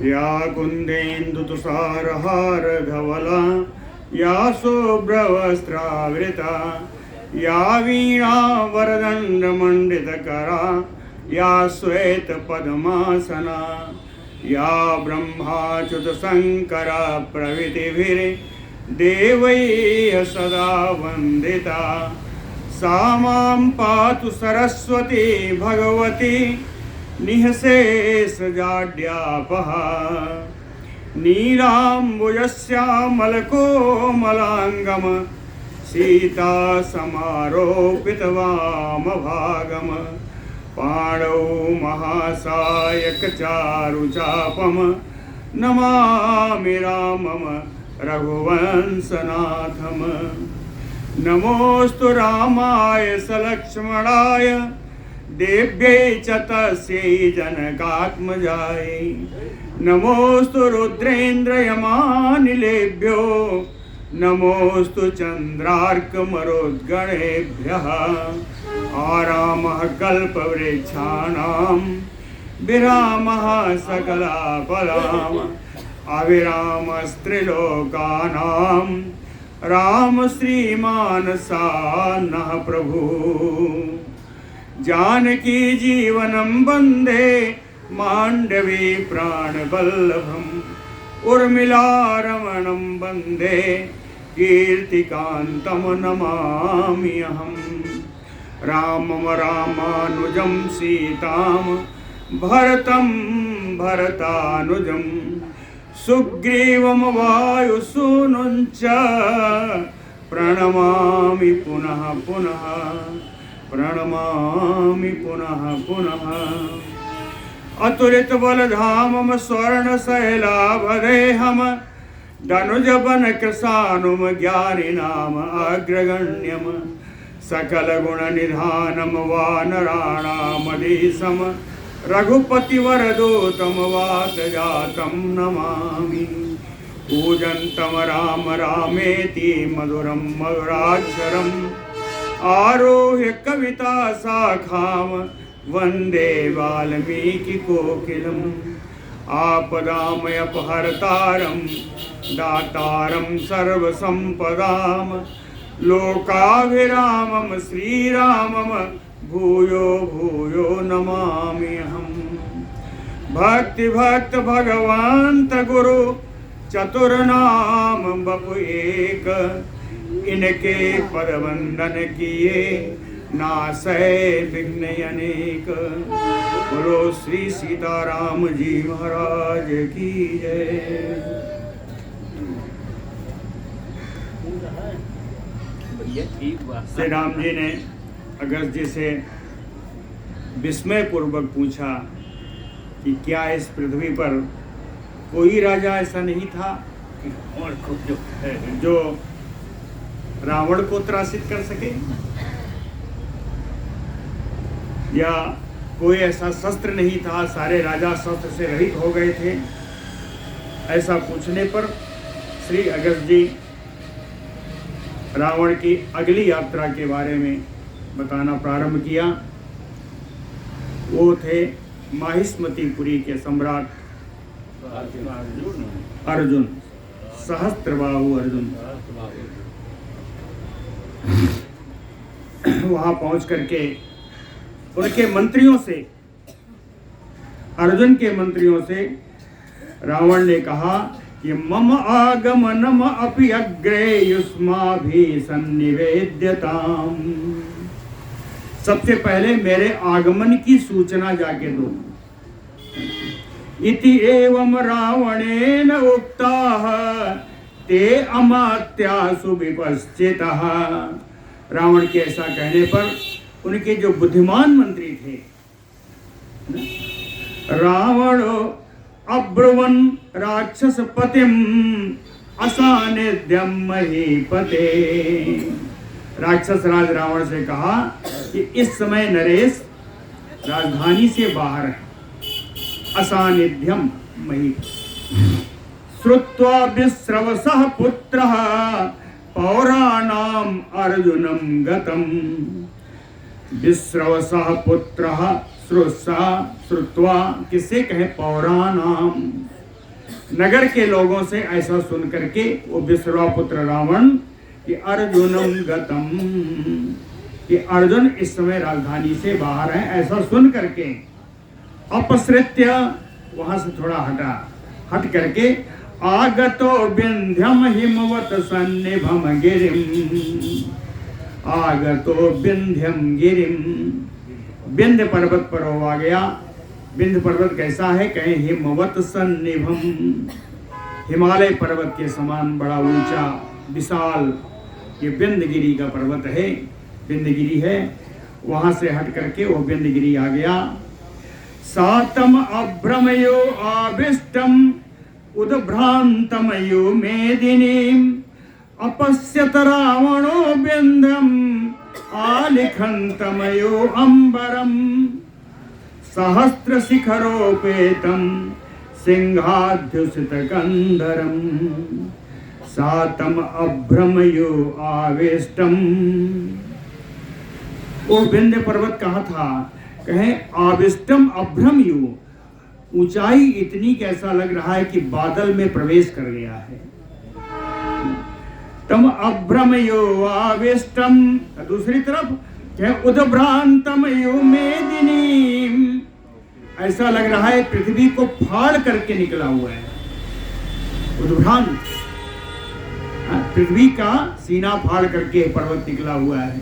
या कुन्देन्दुतुषारहार धवला या शुभ्रवस्त्रावृता या वीणा वरदण्डमण्डितकरा या श्वेतपद्मासना या ब्रह्माच्युतशङ्करा प्रभृतिभिर्देवैः सदा वन्दिता सा मां पातु सरस्वती भगवती निःशेषजाड्यापहा नीलाम्बुजश्यामलकोमलाङ्गम सीतासमारोपितवामभागम पाणौ महासायकचारुचापम नमामि रामम रघुवंशनाथम। नमोऽस्तु रामाय सलक्ष्मणाय देव्यै च तस्यै जनकात्मजायै। नमोऽस्तु रुद्रेन्द्रयमानिलेभ्यो नमोऽस्तु चन्द्रार्कमरुद्गणेभ्यः। आरामः कल्पवृक्षाणां विरामः सकलापदाम् अविरामस्त्रिलोकानां राम श्रीमानसान्नः प्रभु। जानकी जीवनं वन्दे माण्डवी प्राणवल्लभम् उर्मिलारमणं वन्दे कीर्तिकान्तं नमामि अहम्। रामं रामानुजं सीतां भरतं भरतानुजं सुग्रीवं वायुसूनुं च प्रणमामि पुनः पुनः प्रणमामि पुनः पुनः। अतुलितबलधामं स्वर्णशैलाभदेहं धनुजवनकृशानुं ज्ञानिनाम अग्रगण्यं सकलगुणनिधानं वानराणामधीशं रघुपतिवरदूतं वातजातं नमामि। पूजन्तं राम रामेति मधुरं मधुराक्षरम् आरोह्य कविता शाखां वन्दे वाल्मीकिकोकिलम्। आपदामयपहर्तारं दातारं सर्वसम्पदां लोकाभिरामं श्रीरामं भूयो भूयो नमाम्यहम्। भक्तिभक्त भगवन्त गुरु चतुर्नाम बपु एक इनके पदवंदन किए नासै विघ्न अनेक। बोलो श्री सीताराम जी महाराज की जय। श्री राम जी ने अगस्त जी से विस्मय पूर्वक पूछा कि क्या इस पृथ्वी पर कोई राजा ऐसा नहीं था जो रावण को त्रासित कर सके, या कोई ऐसा शस्त्र नहीं था, सारे राजा शस्त्र से रहित हो गए थे। ऐसा पूछने पर श्री अगस्त जी रावण की अगली यात्रा के बारे में बताना प्रारंभ किया। वो थे माहिष्मतीपुरी के सम्राट अर्जुन, सहस्त्रबाहु अर्जुन। वहां पहुंच करके उनके मंत्रियों से, अर्जुन के मंत्रियों से रावण ने कहा कि मम आगमनम अपि अग्रे युष्माभि सन्निवेद्यताम। सबसे पहले मेरे आगमन की सूचना जाके दो। इति एवं रावणेन उक्ताः ते अमात्यासु विपश्चितः। रावण के ऐसा कहने पर उनके जो बुद्धिमान मंत्री थे, रावण अब्रुवन राक्षस पतिम असानिध्यम महीपते। राक्षस राज रावण से कहा कि इस समय नरेश राजधानी से बाहर है। असानिध्यम मही श्रुत्वा विश्रवसः पुत्रः पौराणाम अर्जुनम गतम। विश्रवसः पुत्रः श्रुत्वा किसे कहे? पौराणाम, नगर के लोगों से ऐसा सुन करके वो विश्वापुत्र रावण कि अर्जुनम गतम, कि अर्जुन इस समय राजधानी से बाहर है, ऐसा सुन करके अपसृत्य वहां से थोड़ा हट करके आगतो विंध्यम हिमवत सन्निभम गिरिम, आगतो विंध्यम गिरिम, विंध्य पर्वत पर वो आ गया। विंध्य पर्वत कैसा है? कहें हिमवत सन्निभम, हिमालय पर्वत के समान बड़ा ऊंचा विशाल ये विंध्यगिरी का पर्वत है, विंध्यगिरी है। वहां से हट करके वो विंध्यगिरी आ गया। सातम अभ्रमयो आविष्टम उद्भ्रांतमयो मेदिनीम अपश्यत रावणो विंध्यम आलिखंतमयो अंबरम सहस्र शिखरोपेतम सिंहाध्युषित कंधरम सातम अभ्रमयो आवेष्टम। वो विंध्य पर्वत कहाँ था? कहें आविष्टम अभ्रमयो, ऊंचाई इतनी कैसा लग रहा है कि बादल में प्रवेश कर गया है। तम अभ्रमयो आविष्टम, दूसरी तरफ उद्भ्रांतमयो मेदिनी, ऐसा लग रहा है पृथ्वी को फाड़ करके निकला हुआ है। उद्भ्रांत, पृथ्वी का सीना फाड़ करके पर्वत निकला हुआ है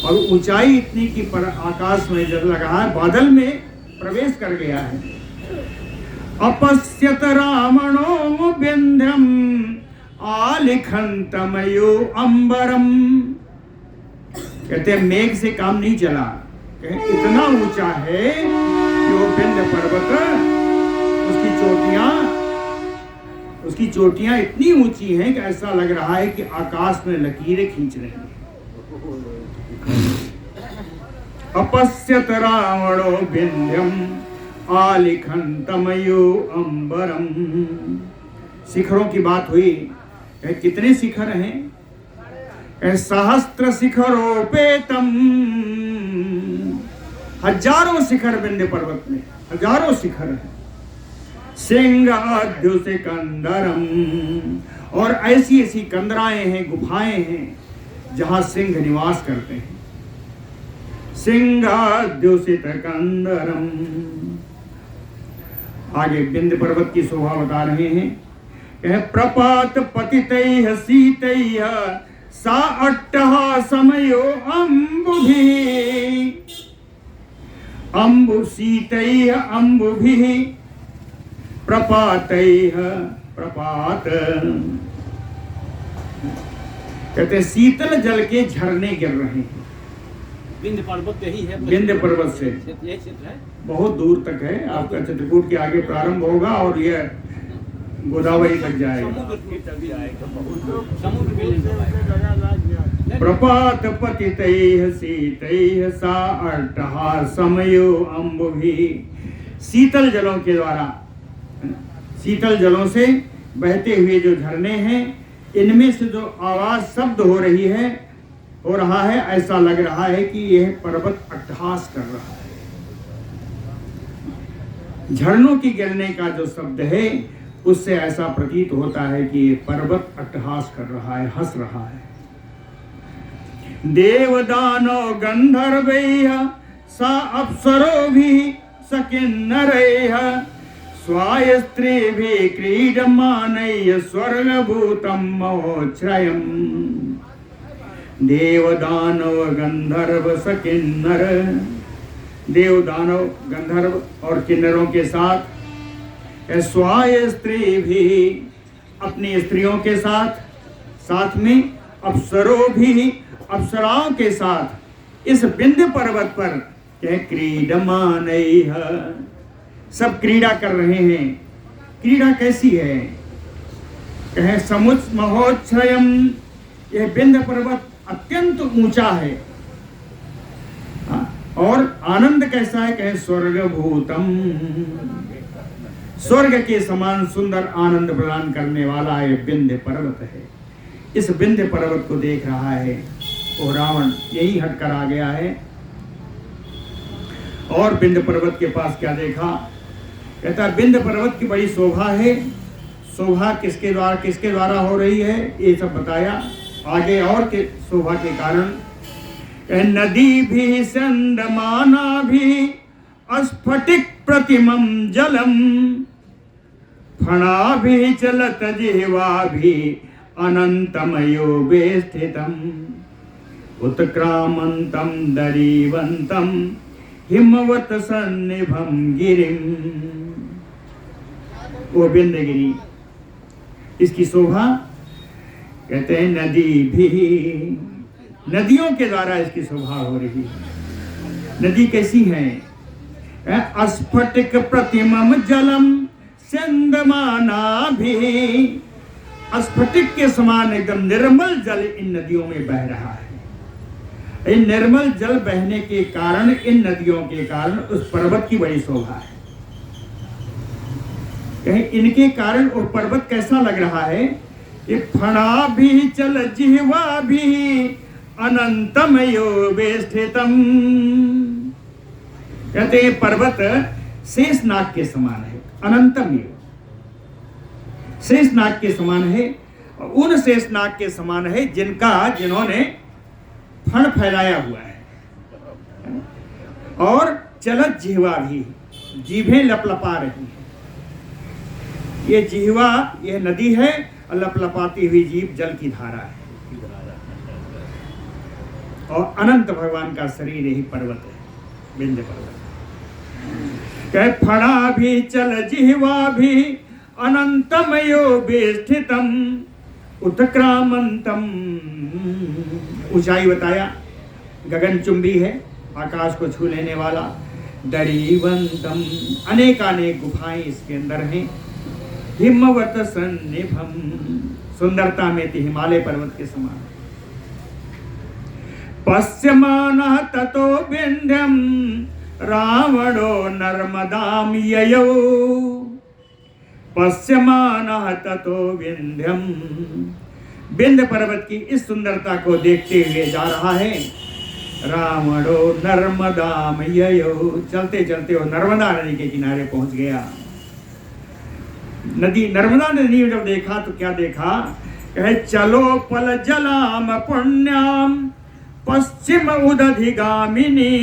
और ऊंचाई इतनी कि पर आकाश में जब लगा है बादल में प्रवेश कर गया है। अपश्यत रावणो विंध्यम आलिखंतमयो अंबरम, कहते मेघ से काम नहीं चला, इतना ऊंचा है कि वो विंध्य पर्वत, उसकी चोटियां इतनी ऊंची हैं कि ऐसा लग रहा है कि आकाश में लकीरें खींच रही हैं। अपश्यत रावणो विंध्यम आलिखंतमयो अंबरम। शिखरों की बात हुई, कितने शिखर हैं? सहस्त्र शिखरोपेतम, हजारों शिखर विंध्य पर्वत में, हजारों शिखर हैं। सिंहाद्युषित कंदरम, और ऐसी ऐसी कंदराएं हैं, गुफाएं हैं जहां सिंह निवास करते हैं। सिंहाद्युषित कंदरम। आगे विंध्य पर्वत की शोभा बता रहे हैं। प्रपात पतितैः सीतैः सा अट्टहासमयो अम्बुभिः, अम्बु सीतैः अम्बुभिः प्रपातैः, प्रपात कहते शीतल जल के झरने गिर रहे हैं। विंध्य पर्वत यही है, विंध्य पर्वत से बहुत दूर तक है। आपका चित्रकूट के आगे प्रारंभ होगा और यह गोदावरी तक जाएगा। प्रपात पतितैः सीतैः सा अट्टहासमयो अम्बुभिः, शीतल जलों के द्वारा, शीतल जलों से बहते हुए जो झरने हैं, इनमें से जो आवाज शब्द हो रही है, हो रहा है, ऐसा लग रहा है कि यह पर्वत अट्टहास कर रहा है। झरनों की गिरने का जो शब्द है, उससे ऐसा प्रतीत होता है कि ये पर्वत अट्टहास कर रहा है, हंस रहा है। देवदानव गंधर्वैः सा अप्सरोभिः सकिन्नरैः स्वायस्त्रीभिः क्रीडमानैः स्वर्गभूतं महोच्छ्रयम्। देवदानव गंधर्व सकिन्नर, देव दानव गंधर्व और किन्नरों के साथ, स्वाय स्त्री भी अपनी स्त्रियों के साथ, साथ में अप्सरों भी अप्सराओं के साथ इस विंध्य पर्वत पर क्रीडमानैः, सब क्रीड़ा कर रहे हैं। क्रीड़ा कैसी है? कहे समुच महोच्छ्रयम, यह विंध्य पर्वत अत्यंत ऊंचा है। और आनंद कैसा है? कहे स्वर्गभूतम, स्वर्ग के समान सुंदर आनंद प्रदान करने वाला यह विंध्य पर्वत है। इस विंध्य पर्वत को देख रहा है वो रावण, यही हटकर आ गया है। और विंध्य पर्वत के पास क्या देखा? कहता है विंध्य पर्वत की बड़ी शोभा है। शोभा किसके द्वारा हो रही है ये सब बताया आगे। और के शोभा के कारण नदी भी चंद्रमाना भी स्फटिक प्रतिमं जलम फणा भी चलत जिह्वा भी अनंतमयो स्थितम उत्क्रामंतम दरीवंतम हिमवत सन्निभम गिरिम। वो विंध्यगिरी, इसकी शोभा कहते हैं नदी भी, नदियों के द्वारा इसकी शोभा हो रही है। नदी कैसी है? स्फटिक प्रतिमम जलम चंदमाना भी, स्फटिक के समान एकदम निर्मल जल इन नदियों में बह रहा है। इन निर्मल जल बहने के कारण, इन नदियों के कारण उस पर्वत की बड़ी शोभा है। कहीं इनके कारण वो पर्वत कैसा लग रहा है कि फणा भी चल जिह्वा भी अनंतम योगे स्थितम। कहते हैं पर्वत शेषनाग के समान है, अनंतम योग, शेषनाग के समान है। उन शेषनाग के समान है जिन्होंने फण फैलाया हुआ है और चलत जिह्वा भी, जीभें लपलपा रही है। ये जिह्वा, यह नदी है और लपलपाती हुई जीभ जल की धारा है। और अनंत भगवान का शरीर यही पर्वत है, विंध्य पर्वत। कह फणा भी चल जिह्वा भी अनंतमयो स्थितम उत्क्रामंतम। ऊंचाई बताया, गगनचुंबी है, आकाश को छू लेने वाला। दरीवंतम, अनेकानेक गुफाएं इसके अंदर हैं। हिमवत सन्निभम, सुंदरता में थी हिमालय पर्वत के समान। पश्यमानः ततो विंध्यम रावणो नर्मदाम ययौ। पश्यमानः ततो विंध्यम, विंध्य पर्वत की इस सुंदरता को देखते हुए जा रहा है रावणो नर्मदाम ययौ। चलते चलते वो नर्मदा नदी के किनारे पहुंच गया। नदी, नर्मदा नदी में जब देखा तो क्या देखा? कहे चलो पल जलाम पुण्याम पश्चिम उदधिगामिनी।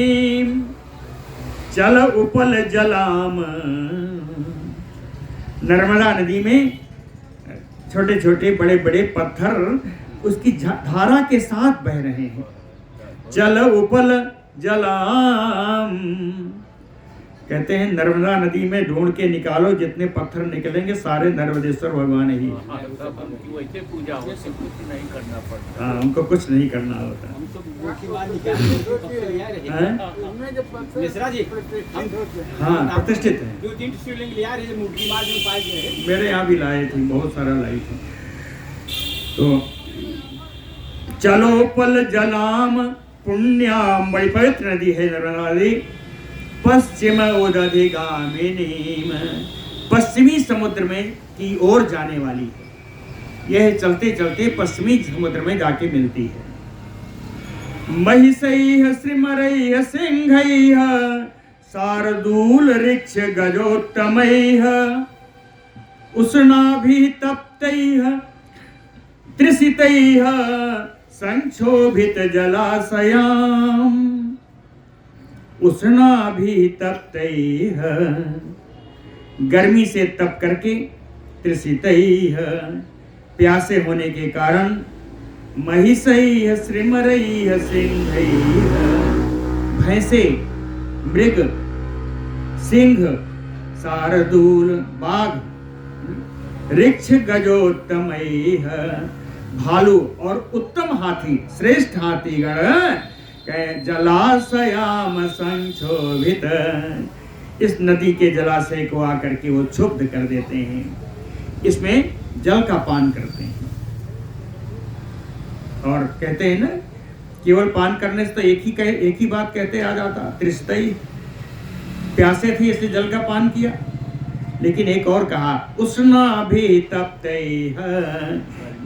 चल उपल जलाम, नर्मदा नदी में छोटे छोटे बड़े बड़े पत्थर उसकी धारा के साथ बह रहे हैं। चल उपल जलाम, कहते हैं नर्मदा नदी में ढूंढ के निकालो, जितने पत्थर निकलेंगे सारे नर्मदेश्वर भगवान ही। वैसे पूजा हो, कुछ नहीं करना पड़ता। हाँ, उनको कुछ नहीं करना होता। मिश्रा जी, हाँ, प्रतिष्ठित है। 2-3 शिवलिंग लिया है, मूर्ति मार्ग में पाए गए हैं। मेरे यहाँ भी लाए थे, बहुत सारा लाई थी। तो चलो पल जलाम पुण्याम, बड़ी पवित्र नदी है नर्मदा नदी। पश्चिम उदधिगामिनी, पश्चिमी समुद्र में की ओर जाने वाली है। यह चलते चलते पश्चिमी समुद्र में जाके मिलती है। महिषैः श्रीमरैः सिंहैः शार्दूल ऋक्ष गजोत्तमैः उष्णाभिः तप्तैः त्रिसितैः संक्षोभित जलाशयाम्। उष्णाभिः तप्तैः, गर्मी से तप करके, त्रिसितैः, प्यासे होने के कारण, महिषैः श्रीमरैः सिंहैः, भैंसे, मृग, सिंह, शार्दूल, बाघ, ऋक्ष गजोत्तमैः, भालू और उत्तम हाथी, श्रेष्ठ हाथीगण जलाशयाम संक्षोभित, इस नदी के जलाशय को आकर के वो क्षुब्ध कर देते हैं, इसमें जल का पान करते हैं। और कहते हैं ना, केवल पान करने से तो एक ही बात कहते आ जाता, तृष्टई, प्यासे थी इसलिए जल का पान किया। लेकिन एक और कहा, उष्णाभितप्तैः,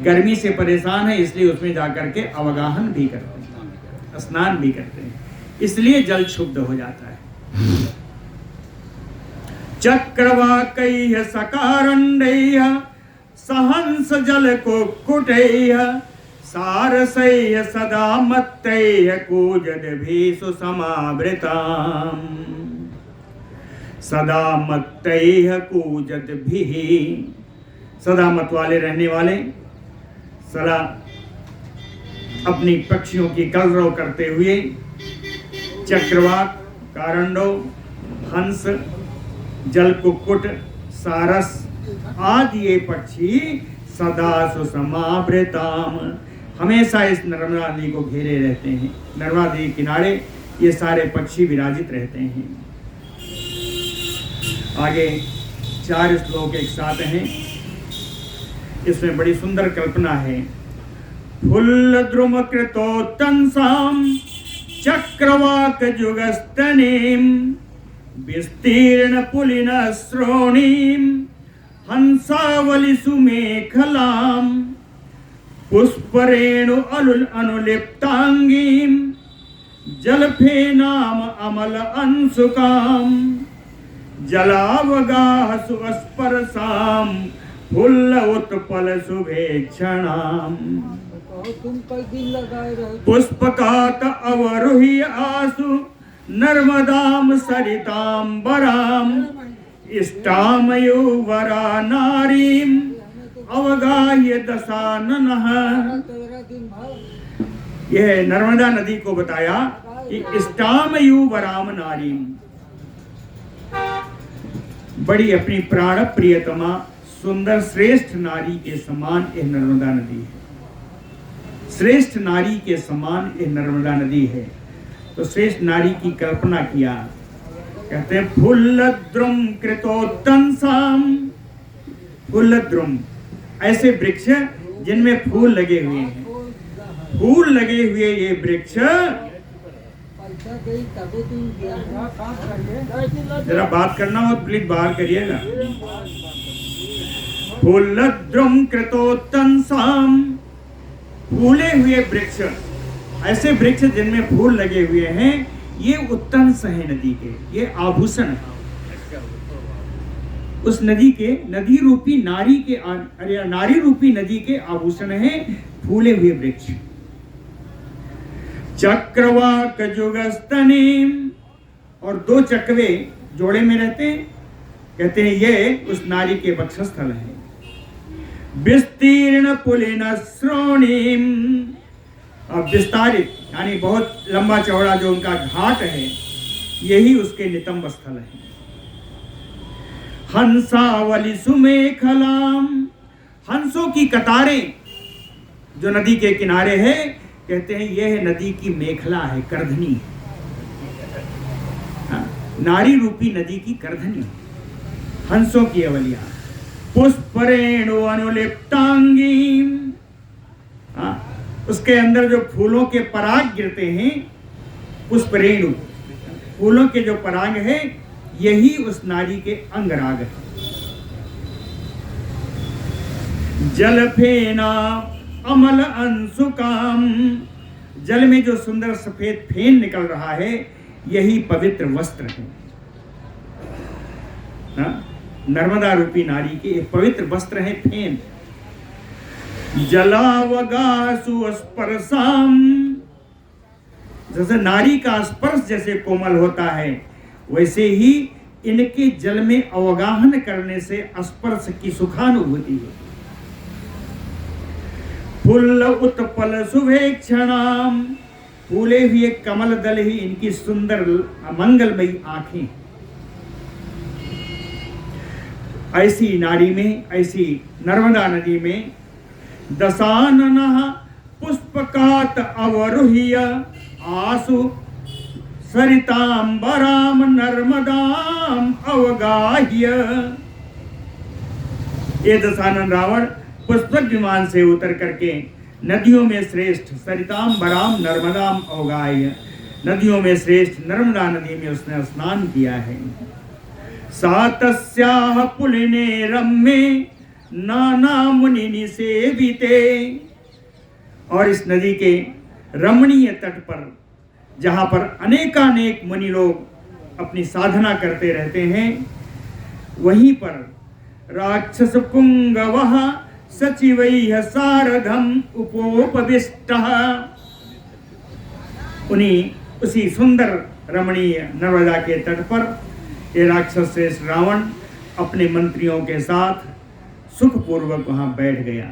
गर्मी से परेशान है इसलिए उसमें जाकर के अवगाहन भी करते हैं, स्नान भी करते हैं, इसलिए जल क्षुब्ध हो जाता है। चक्रवाकैः सकारण्डैः सहंस जल को कुटैः सारसैः सदा मत्तैः कूजद्भिषु समावृताम्। सदा मत्तैः कूजद्भिः, सदा मत वाले रहने वाले, सदा अपनी पक्षियों की कलरव करते हुए चक्रवाक, कारंडो, हंस, जल कुक्कुट, सारस आदि ये पक्षी सदा सुसमावृताम, हमेशा इस नर्मदा नदी को घेरे रहते हैं। नर्मदा नदी किनारे ये सारे पक्षी विराजित रहते हैं। आगे 4 श्लोक एक साथ हैं, इसमें बड़ी सुंदर कल्पना है। फुल्ल द्रुम कृतोत्तंसाम चक्रवाक जुगस्तनीम विस्तीर्ण पुलिन श्रोणीम हंसावली सुमेखलाम पुष्परेणु अनुलिप्तांगीम जलफेनाम अमल अंशुकाम जलावगाह सुस्पर्शाम फुल्ल उत्पल शुभेक्षणाम पुष्पकात अवरुह्य आसु नर्मदाम सरितांबराम इष्टामयुवरा नारीम अवगाह्य दशाननः। यह नर्मदा नदी को बताया कि इष्टामयुवराम नारीम, बड़ी अपनी प्राण प्रियतमा सुंदर श्रेष्ठ नारी के समान यह नर्मदा नदी है। श्रेष्ठ नारी के समान यह नर्मदा नदी है। तो श्रेष्ठ नारी की कल्पना किया, कहते हैं फुल्लद्रुम कृतोत्तंसाम। फुल्लद्रुम ऐसे वृक्ष जिनमें फूल लगे हुए हैं, फूल लगे हुए ये वृक्ष। जरा बात करना हो तो प्लीज बाहर करिएगा। फुल्लद्रुम कृतोत्तंसाम, फूले हुए वृक्ष, ऐसे वृक्ष जिनमें फूल लगे हुए हैं, ये उत्तंस है नदी के, ये आभूषण है उस नदी के, नदी रूपी नारी के, नारी रूपी नदी के आभूषण है फूले हुए वृक्ष। चक्रवाक जुगस्तनीम, और 2 चकवे जोड़े में रहते हैं, कहते हैं ये उस नारी के वक्षस्थल है। विस्तीर्ण पुलिन श्रोणीम, अब विस्तारित यानी बहुत लंबा चौड़ा जो उनका घाट है, यही उसके नितंब स्थल है। हंसावली सुमेखलाम, हंसों की कतारें जो नदी के किनारे है, कहते हैं यह नदी की मेखला है, करधनी है। हाँ, नारी रूपी नदी की करधनी, हंसों की अवलिया। पुष्परेणु अनुलिप्तांगीम, हाँ, उसके अंदर जो फूलों के पराग गिरते हैं, पुष्परेणु, फूलों के जो पराग है, यही उस नारी के अंगराग है। जलफेना अमल अंशुकाम, जल में जो सुंदर सफेद फेन निकल रहा है, यही पवित्र वस्त्र है। हाँ? नर्मदा रूपी नारी के एक पवित्र वस्त्र है फेन। जलावगासु स्पर्शाम, जैसे नारी का स्पर्श जैसे कोमल होता है, वैसे ही इनके जल में अवगाहन करने से स्पर्श की सुखानुभूति है। फुल्ल उत्पल शुभेक्षणाम, फूले हुए कमल दल ही इनकी सुंदर मंगलमयी आंखें। ऐसी नारी में, ऐसी नर्मदा नदी में दशाननः पुष्पकात अवरुह्य आसु सरितांबराम नर्मदाम अवगाह्य। ये दशानन रावण पुष्पक विमान से उतर करके नदियों में श्रेष्ठ सरितांबराम नर्मदाम अवगाह्य, नदियों में श्रेष्ठ नर्मदा नदी में उसने स्नान किया है। सातस्याह पुलिने रम्ये नाना मुनि सेविते, और इस नदी के रमणीय तट पर, जहाँ पर अनेकानेक मुनि लोग अपनी साधना करते रहते हैं, वहीं पर राक्षस पुंगवः सचिवैः सार्धम उपोपविष्टः, उसी सुंदर रमणीय नर्मदा के तट पर ये राक्षस श्रेष्ठ रावण अपने मंत्रियों के साथ सुखपूर्वक वहां बैठ गया,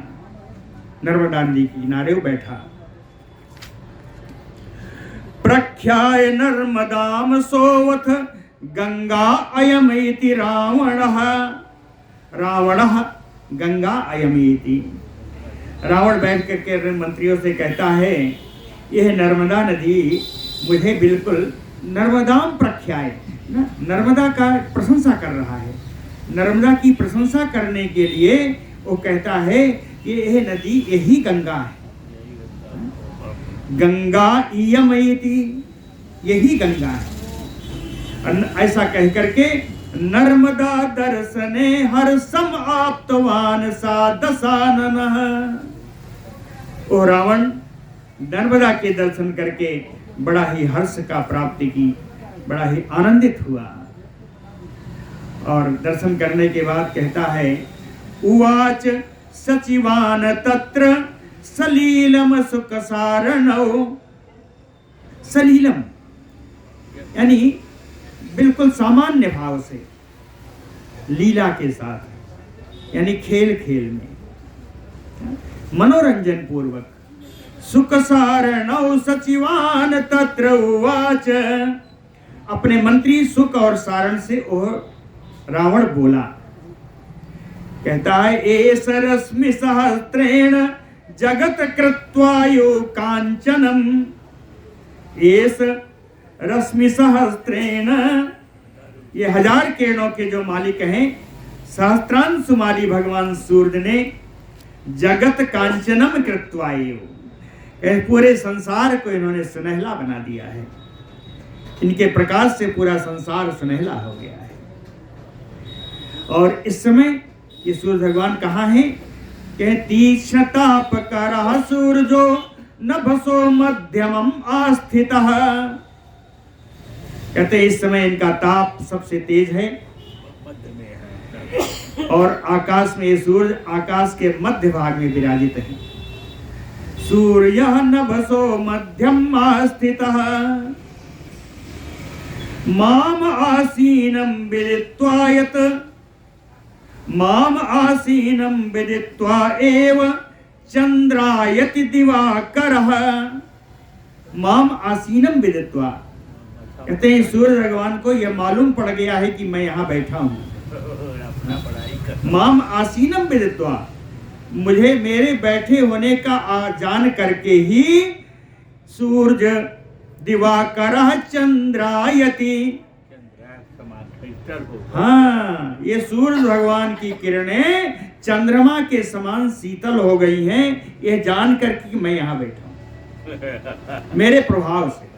नर्मदा नदी के किनारे बैठा। प्रख्याय नर्मदाम सोवथ गंगा अयमेति रावणः, रावणः गंगा अयमेति। रावण बैठ करके मंत्रियों से कहता है, यह नर्मदा नदी मुझे बिल्कुल नर्मदाम प्रख्याय, नर्मदा का प्रशंसा कर रहा है। नर्मदा की प्रशंसा करने के लिए वो कहता है कि यह नदी यही गंगा है, गंगा इयमयति, यही गंगा है। ऐसा कह करके नर्मदा दर्शने हर्षम आप्तवान सा दशाननः। ओ रावण नर्मदा के दर्शन करके बड़ा ही हर्ष का प्राप्ति की, बड़ा ही आनंदित हुआ। और दर्शन करने के बाद कहता है, उवाच सचिवान तत्र सलीलम सुखसारणौ। सलीलम यानी बिल्कुल सामान्य भाव से, लीला के साथ, यानी खेल खेल में, मनोरंजन पूर्वक। सुखसारणौ सचिवान तत्र उवाच, अपने मंत्री सुख और सारण से रावण बोला, कहता है, एस रश्मि सहस्त्रेण जगत कृत्वायु कांचनम। एस रश्मि सहस्त्रेण, ये 1000 किरणों के जो मालिक हैं, सहस्त्रांशु माली भगवान सूर्य ने जगत कांचनम कृत्वायु, पूरे संसार को इन्होंने सुनहला बना दिया है। इनके प्रकाश से पूरा संसार सुनहला हो गया है। और इस समय ये सूर्य भगवान कहाँ हैं? कहे तीक्ष्ण ताप करः सूर्यो नभसो मध्यमम आस्थितः। कहते इस समय इनका ताप सबसे तेज है और आकाश में ये सूर्य आकाश के मध्य भाग में विराजित है। सूर्य नभसो मध्यम आस्थितः माम आसीनम विदित्वा यत, माम आसीनम विदित्वा एव चंद्रायति दिवाकरः। माम आसीनम विदित्वा, कहते हैं सूर्य भगवान को यह मालूम पड़ गया है कि मैं यहाँ बैठा हूँ। माम आसीनम विदित्वा, मुझे मेरे बैठे होने का जान करके ही सूर्य दिवाकरः चंद्रायति, हाँ ये सूर्य भगवान की किरणें चंद्रमा के समान शीतल हो गई हैं, यह जान करके मैं यहाँ बैठा हूँ। मेरे प्रभाव से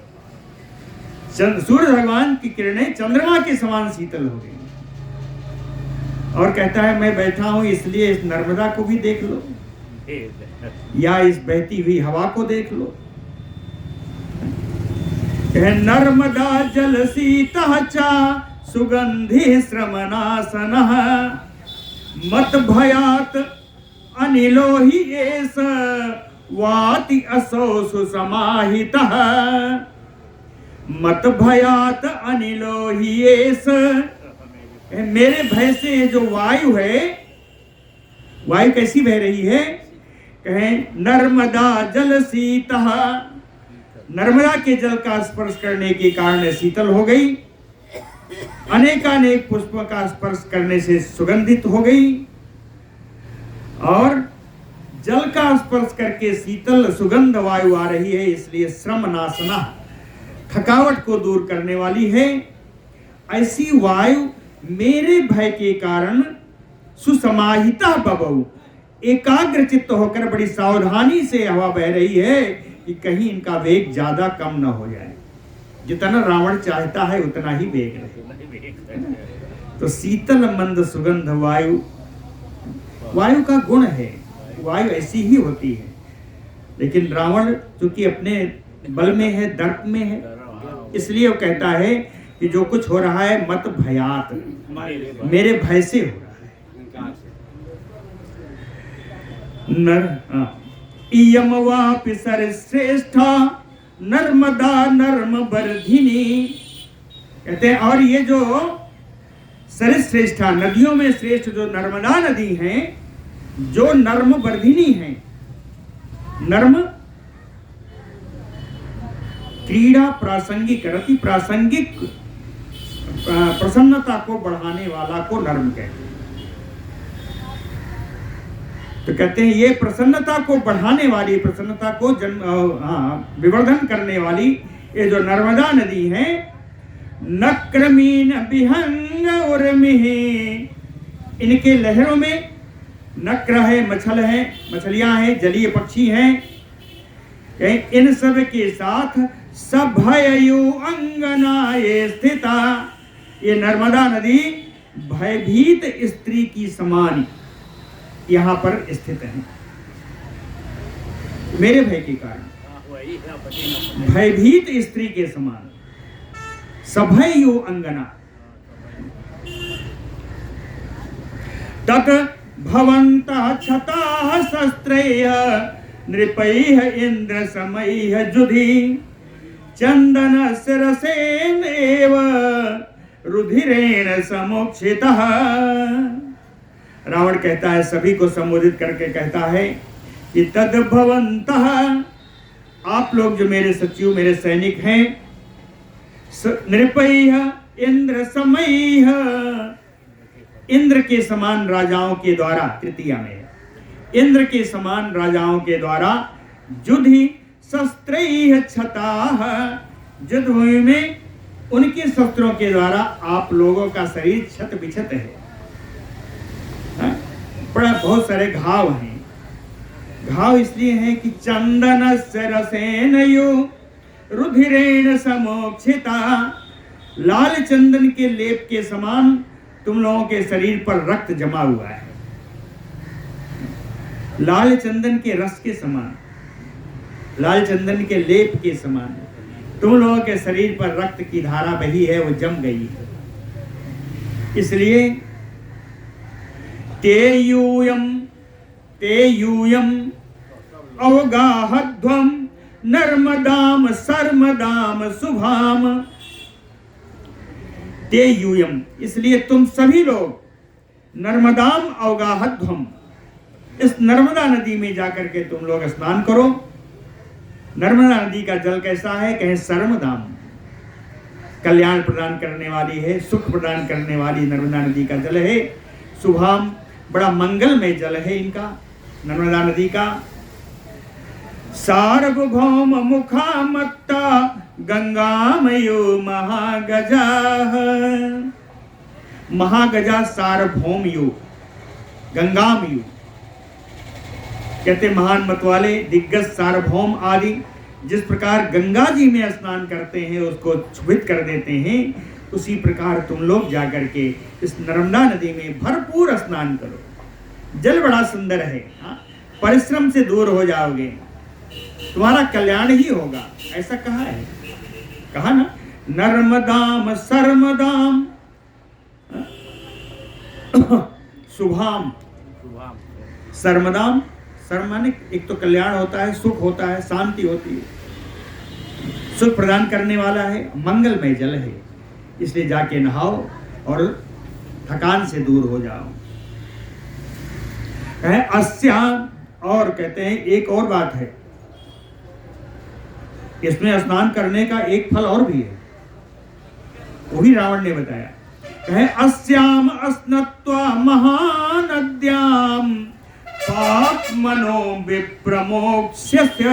सूर्य भगवान की किरणें चंद्रमा के समान शीतल हो गई। और कहता है मैं बैठा हूं इसलिए इस नर्मदा को भी देख लो, या इस बहती हुई हवा को देख लो। नर्मदा जल शीतः च सुगंधि श्रमनासनः मत भयात अनिलो हि एष वाति असौ सुसमाहितः। मत भयात अनिलो हि एष, मेरे भय से जो वायु है, वायु कैसी बह रही है? कहें नर्मदा जल शीतः, नर्मदा के जल का स्पर्श करने के कारण शीतल हो गई, अनेकानेक पुष्पों का स्पर्श करने से सुगंधित हो गई, और जल का स्पर्श करके शीतल सुगंध वायु आ रही है, इसलिए श्रम नाशना, थकावट को दूर करने वाली है। ऐसी वायु मेरे भय के कारण सुसमाहिता बबऊ, एकाग्र चित्त होकर बड़ी सावधानी से हवा बह रही है कि कहीं इनका वेग ज्यादा कम न हो जाए। जितना रावण चाहता है उतना ही वेग रहे। तो शीतल मंद सुगंध वायु, वायु का गुण है, वायु ऐसी ही होती है। लेकिन रावण चूंकि अपने बल में है, दर्प में है, इसलिए वो कहता है कि जो कुछ हो रहा है मत भयात, मेरे भय से हो रहा है। इयम वापि सरश्रेष्ठा नर्मदा नर्म वर्धिनी। कहते हैं और ये जो सरश्रेष्ठा नदियों में श्रेष्ठ जो नर्मदा नदी है, जो नर्म वर्धिनी है। नर्म क्रीड़ा प्रासंगिक, अति प्रासंगिक प्रसन्नता को बढ़ाने वाला को नर्म कहते हैं। तो कहते हैं ये प्रसन्नता को बढ़ाने वाली, प्रसन्नता को विवर्धन करने वाली ये जो नर्मदा नदी है, नक्रमीन विहंग उर्मिः, इनके लहरों में नक्र है, मछल है, मछलियां हैं, जलीय पक्षी हैं, इन सब के साथ सभययु अंगनाये स्थिता। ये नर्मदा नदी भयभीत स्त्री की समान यहाँ पर स्थित है, मेरे भय के कारण, भयभीत स्त्री के समान। सभययु अंगना तत भवन्तः क्षताः शस्त्रैः नृपैः इंद्र समैः जुधि चंदनस्य रसेनैव रुधिरेण समुक्षितः। रावण कहता है, सभी को संबोधित करके कहता है कि तद भवन्तः, आप लोग जो मेरे सचिव, मेरे सैनिक हैं, नृपैः इंद्र समैः, इंद्र के समान राजाओं के द्वारा, तृतीया में इंद्र के समान राजाओं के द्वारा, जुधि शस्त्रैः क्षताः, युद्ध भूमि में उनके शस्त्रों के द्वारा आप लोगों का शरीर क्षत विक्षत है। बड़ा बहुत सारे घाव हैं। घाव इसलिए हैं कि चंदनस्य रसेनयो रुधिरेण समोक्षिता, लाल चंदन के लेप के समान तुम लोगों के शरीर पर रक्त जमा हुआ है। लाल चंदन के रस के समान, लाल चंदन के लेप के समान तुम लोगों के शरीर पर रक्त की धारा बही है, वो जम गई है। इसलिए ते यूयम अवगाहध्वम नर्मदाम सर्मदाम शुभाम। ते यूयम, इसलिए तुम सभी लोग नर्मदाम अवगाहध्वम, इस नर्मदा नदी में जाकर के तुम लोग स्नान करो। नर्मदा नदी का जल कैसा है? कहें सर्मदाम, कल्याण प्रदान करने वाली है, सुख प्रदान करने वाली नर्मदा नदी का जल है। शुभाम, बड़ा मंगलमय जल है इनका, नर्मदा नदी का। सार्वभौम मुखामत्ता गंगामयो महागजा, महागजा सार्वभौम यु, गंगामयु कहते महान मत वाले, दिग्गज, सार्वभौम आदि, जिस प्रकार गंगा जी में स्नान करते हैं उसको क्षुभित कर देते हैं, उसी प्रकार तुम लोग जाकर के इस नर्मदा नदी में भरपूर स्नान करो। जल बड़ा सुंदर है, परिश्रम से दूर हो जाओगे, तुम्हारा कल्याण ही होगा, ऐसा कहा है। कहा ना, नर्मदाम सर्मदाम शुभाम। सर्मदाम, सर्म माने एक तो कल्याण होता है, सुख होता है, शांति होती है, सुख प्रदान करने वाला है, मंगलमय जल है, इसलिए जाके नहाओ और थकान से दूर हो जाओ। अस्याम, और कहते हैं एक और बात है, इसमें स्नान करने का एक फल और भी है, वो भी रावण ने बताया। कहे अस्याम अस्नत्वा महानद्याम पाप्मनो विप्रमोक्ष्यस्य।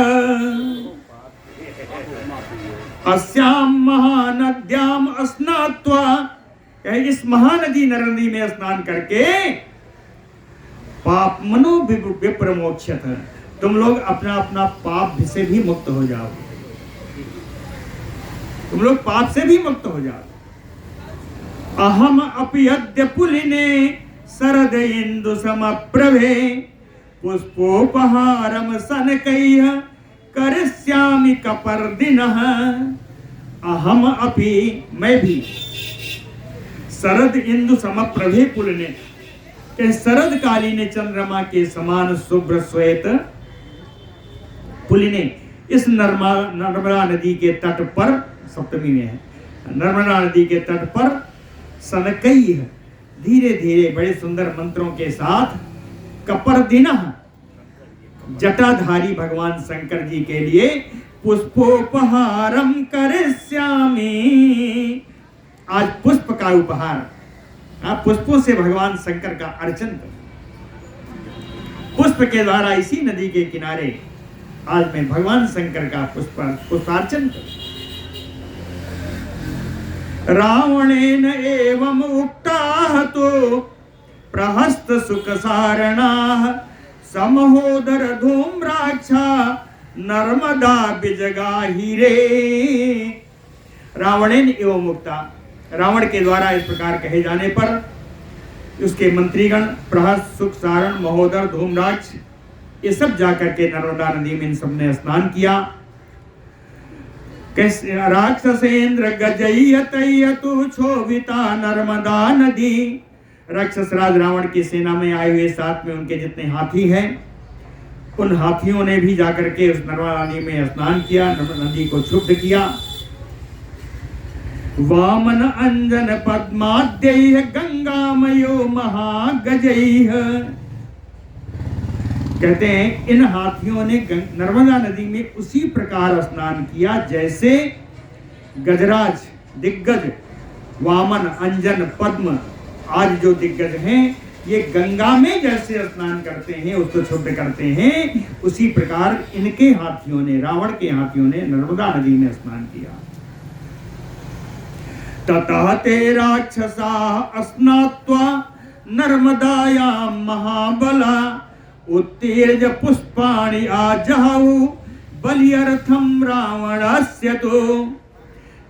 अस्याम महानद्याम स्नात्वा, इस महानदी नर्मदी में स्नान करके पाप्मनो विप्रमोक्ष्यथ, तुम लोग अपना अपना पाप से भी मुक्त हो जाओगे, तुम लोग पाप से भी मुक्त हो जाओ। अहम अपि अद्य पुलिने शरद इंदु समप्रभे पुष्पोपहारम सनकैः करिष्यामि कपर्दिनः। अहम अपि, मैं भी, शरद इंदु समप्रभे पुलने, के शरद कालीन चंद्रमा के समान शुभ्र श्वेत पुलिने, इस नर्मदा नदी के तट पर, सप्तमी में है, नर्मदा नदी के तट पर सनकई धीरे धीरे बड़े सुंदर मंत्रों के साथ कपर दिना जटाधारी भगवान शंकर जी के लिए पुष्पोपहारम करिष्यामि। आज पुष्प का उपहार, पुष्पों से भगवान शंकर का अर्चन कर, पुष्प के द्वारा इसी नदी के किनारे आज मैं भगवान शंकर का पुष्पार्चन कर। रावणेन एवं उक्ताः तो प्रहस्त सुख सारणाः समहोदर धूम्राक्षा नर्मदा बिजगाहिरे। रावणेन एवं उक्ता, रावण के द्वारा इस प्रकार कहे जाने पर उसके मंत्रीगण प्रहस्त सुख सारण महोदर धूम्राक्ष ये सब जाकर के नर्मदा नदी में इन सबने स्नान किया। राक्षसेंद्र गजयतयतु क्षोभिता नर्मदा नदी, राक्षस राज रावण की सेना में आए हुए साथ में उनके जितने हाथी हैं, उन हाथियों ने भी जाकर के उस नर्मदा नदी में स्नान किया, नर्मदा नदी को क्षुब्ध किया। वामन अंजन पद्माद्यैः गंगामयो महागजैः, कहते हैं इन हाथियों ने नर्मदा नदी में उसी प्रकार स्नान किया जैसे गजराज दिग्गज वामन अंजन पद्म आज जो दिग्गज हैं ये गंगा में जैसे स्नान करते हैं, उसको शुद्ध करते हैं, उसी प्रकार इनके हाथियों ने, रावण के हाथियों ने नर्मदा नदी में स्नान किया। ततः ते राक्षसा स्नात्वा नर्मदायां महाबला उत्तीर्य पुष्पाणि आजहौ बलियर्थम रावणस्य तो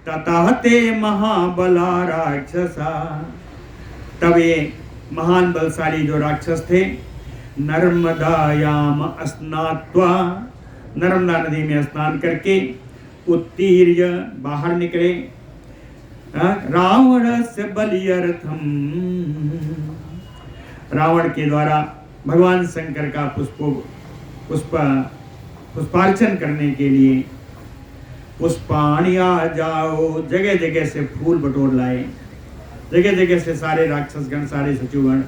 ततः ते महाबला राक्षसा। तब ये महान बलशाली जो राक्षस थे नर्मदायाम स्नात्वा, नर्मदा नदी में स्नान करके उत्तीर्य बाहर निकले रावणस्य बलियर्थम, रावण के द्वारा भगवान शंकर का पुष्पार्चन करने के लिए पुष्पाणि आ जाओ, जगह जगह से फूल बटोर लाए, जगह जगह से सारे राक्षसगण सारे सचिवगण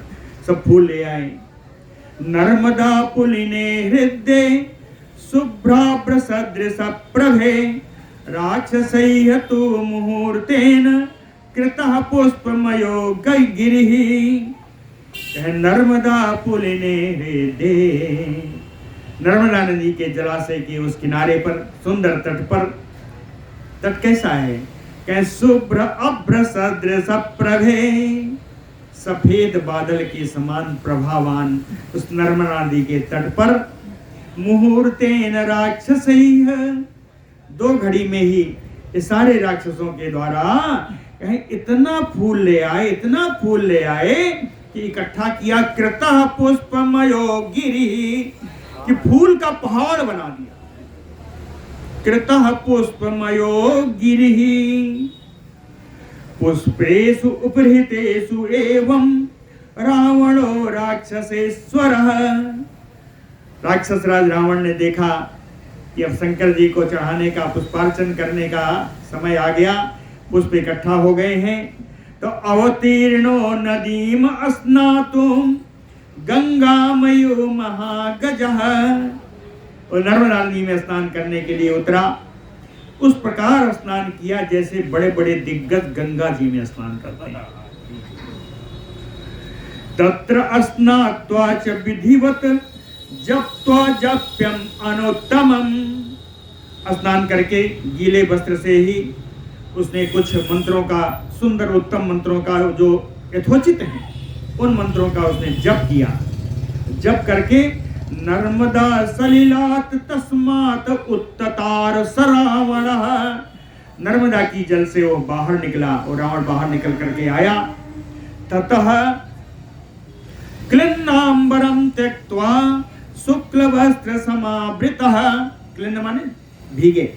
सब फूल ले आए। नर्मदा पुलिने हृदय शुभ्राभ्र सदृश प्रभे राक्षसैः तु मुहूर्तेन कृतः पुष्पमयो गिरिः। नर्मदा पुलिने हृदय, नर्मदा नदी के जलाशय के उस किनारे पर सुंदर तट पर, तट कैसा है, कह शुभ्र अभ्र सदृश प्रभे, सफेद बादल के समान प्रभावान उस नर्मदा नदी के तट पर मुहूर्तेन राक्षसैः, दो घड़ी में ही ये सारे राक्षसों के द्वारा कहीं इतना फूल ले आए, इतना फूल ले आए कि इकट्ठा किया कृतः पुष्पमयो गिरिः, कि फूल का पहाड़ बना दिया। कृतः पुष्पमयो गिरिः पुष्पेषु उपहृतेषु एवं रावणो राक्षसेश्वरः। राक्षस राज रावण ने देखा कि अब शंकर जी को चढ़ाने का, पुष्पार्चन करने का समय आ गया, पुष्प इकट्ठा हो गए हैं, तो अवतीर्णो नदीम स्नातुम गंगामयो महागजः, और नर्मदा नदी में स्नान करने के लिए उतरा। उस प्रकार स्नान किया जैसे बड़े बड़े दिग्गज गंगा जी में स्नान करते हैं। तत्र स्नात्वा च विधिवत जप्त्वा जप्यम अनुत्तमम, स्नान करके गीले वस्त्र से ही उसने कुछ मंत्रों का, सुंदर उत्तम मंत्रों का जो यथोचित हैं उन मंत्रों का उसने जप किया। जप करके नर्मदा सलिलात तस्मात उत्ततार सरावणः, नर्मदा की जल से वो बाहर निकला और रावण बाहर निकल करके आया। ततः क्लिन्नांबरम त्यक्त्वा शुक्ल वस्त्र समावृतः, क्लिन्न माने भीगे,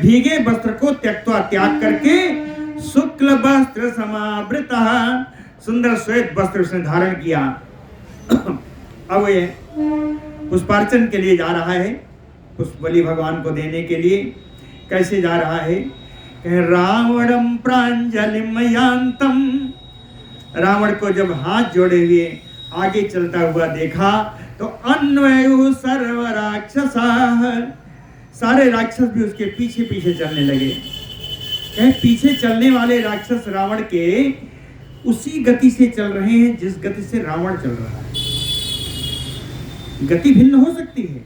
भीगे वस्त्र को त्यक्त्वा त्याग करके शुक्ल वस्त्र समावृतः, सुंदर श्वेत वस्त्र उसने धारण किया। अब ये पुष्पार्चन के लिए जा रहा है, पुष्प बलि भगवान को देने के लिए। कैसे जा रहा है? रावणम प्रांजलिम यान्तम, रावण को जब हाथ जोड़े हुए आगे चलता हुआ देखा तो अन्वयु सर्व राक्षसाः, सारे राक्षस भी उसके पीछे पीछे चलने लगे। पीछे चलने वाले राक्षस रावण के उसी गति से चल रहे हैं जिस गति से रावण चल रहा है। गति भिन्न हो सकती है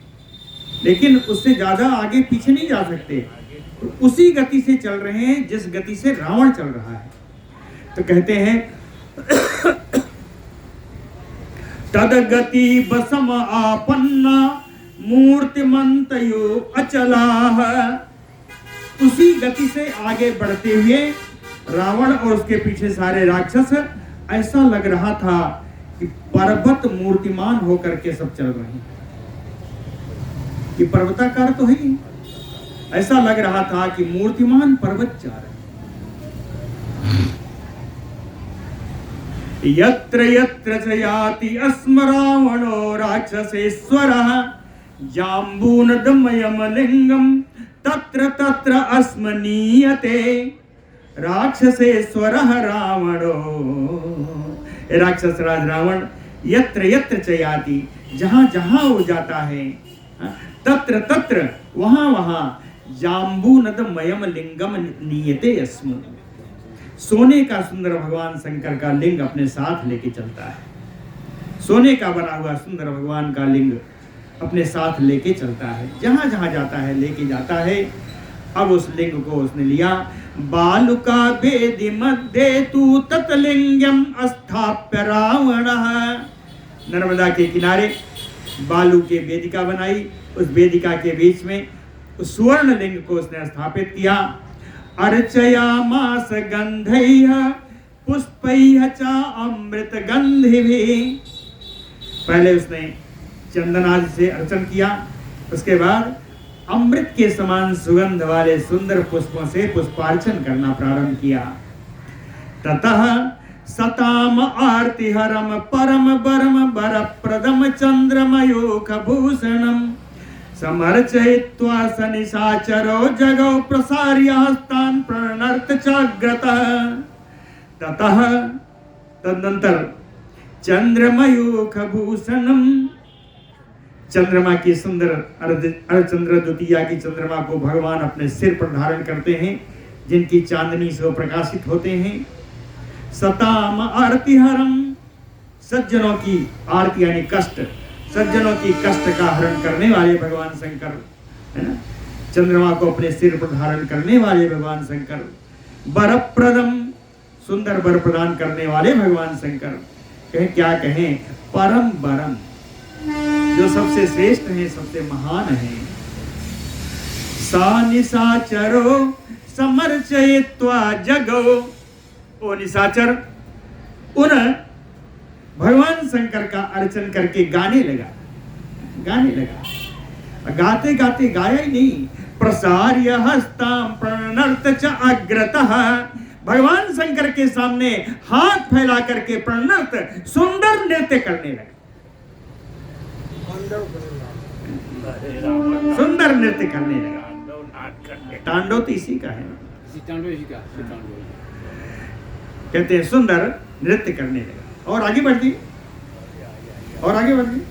लेकिन उससे ज्यादा आगे पीछे नहीं जा सकते। तो उसी गति से चल रहे हैं जिस गति से रावण चल रहा है। तो कहते हैं तद गति बसम आपन्ना मूर्तिमंतयो अचलाः, उसी गति से आगे बढ़ते हुए रावण और उसके पीछे सारे राक्षस, ऐसा लग रहा था कि पर्वत मूर्तिमान होकर के सब चल रहे हैं। कि पर्वताकार तो है ही, ऐसा लग रहा था कि मूर्तिमान पर्वत जा रहे। यत्र यत्र च याति अस्म रावणो राक्षसेश्वरः जाम्बूनदमयम लिंगम तत्र तत्र अस्म नीयते राक्षसेश्वरः रावणो। राक्षस राज रावण यत्र यत्र च याति, जहां जहां वो जाता है, तत्र तत्र वहां वहां जाम्बूनदमयम लिंगम नीयते अस्म, सोने का सुंदर भगवान शंकर का लिंग अपने साथ लेके चलता है। सोने का बना हुआ सुंदर भगवान का लिंग अपने साथ लेके चलता है, जहां जहां जाता है लेके जाता है। अब उस लिंग को उसने लिया। बालुका वेदी मध्ये तु तत्लिंगम स्थाप्य रावणः, नर्मदा के किनारे बालू के वेदिका बनाई, उस वेदिका के बीच में उस स्वर्ण लिंग को उसने स्थापित किया। अर्चयामास गंधैः पुष्पैः च अमृत गंधिभिः, पहले उसने चंदन आदि से अर्चन किया, उसके बाद अमृत के समान सुगंध वाले सुंदर पुष्पों से पुष्पार्चन करना प्रारंभ किया। ततः सताम आर्तिहरम परम बरम बरप्रदम चंद्रमयूख भूषणम समर्चयित्वा सनिशाचरो जगौ प्रसार्य हस्तान् प्रणर्त चाग्रतः। ततः तदनंतर चंद्रमयूख भूषणम, चंद्रमा की सुंदर अर्धचंद्र द्वितीया की चंद्रमा को भगवान अपने सिर पर धारण करते हैं, जिनकी चांदनी से वो प्रकाशित होते हैं। सताम आरतिहरम, सज्जनों की आरती यानी कष्ट, सज्जनों की कष्ट का हरण करने वाले भगवान शंकर, है ना, चंद्रमा को अपने सिर पर धारण करने वाले भगवान शंकर। बरप्रदम, सुंदर बर प्रदान करने वाले भगवान शंकर। कहें क्या कहें, परम बरम, जो सबसे श्रेष्ठ है, सबसे महान है। सा निशाचरो समर्चयित्वा जगो, ओ निशाचर उन भगवान शंकर का अर्चन करके गाने लगा। गाते गाते गाया ही नहीं, प्रसार्य हस्ताम प्रणर्त च अग्रतः, भगवान शंकर के सामने हाथ फैला करके प्रणर्त सुंदर नृत्य करने लगा। सुंदर नृत्य करने लगा। तांडव तो इसी का है, कहते हैं सुंदर नृत्य करने लगा। और आगे बढ़ जाइए, और आगे बढ़ जाइए,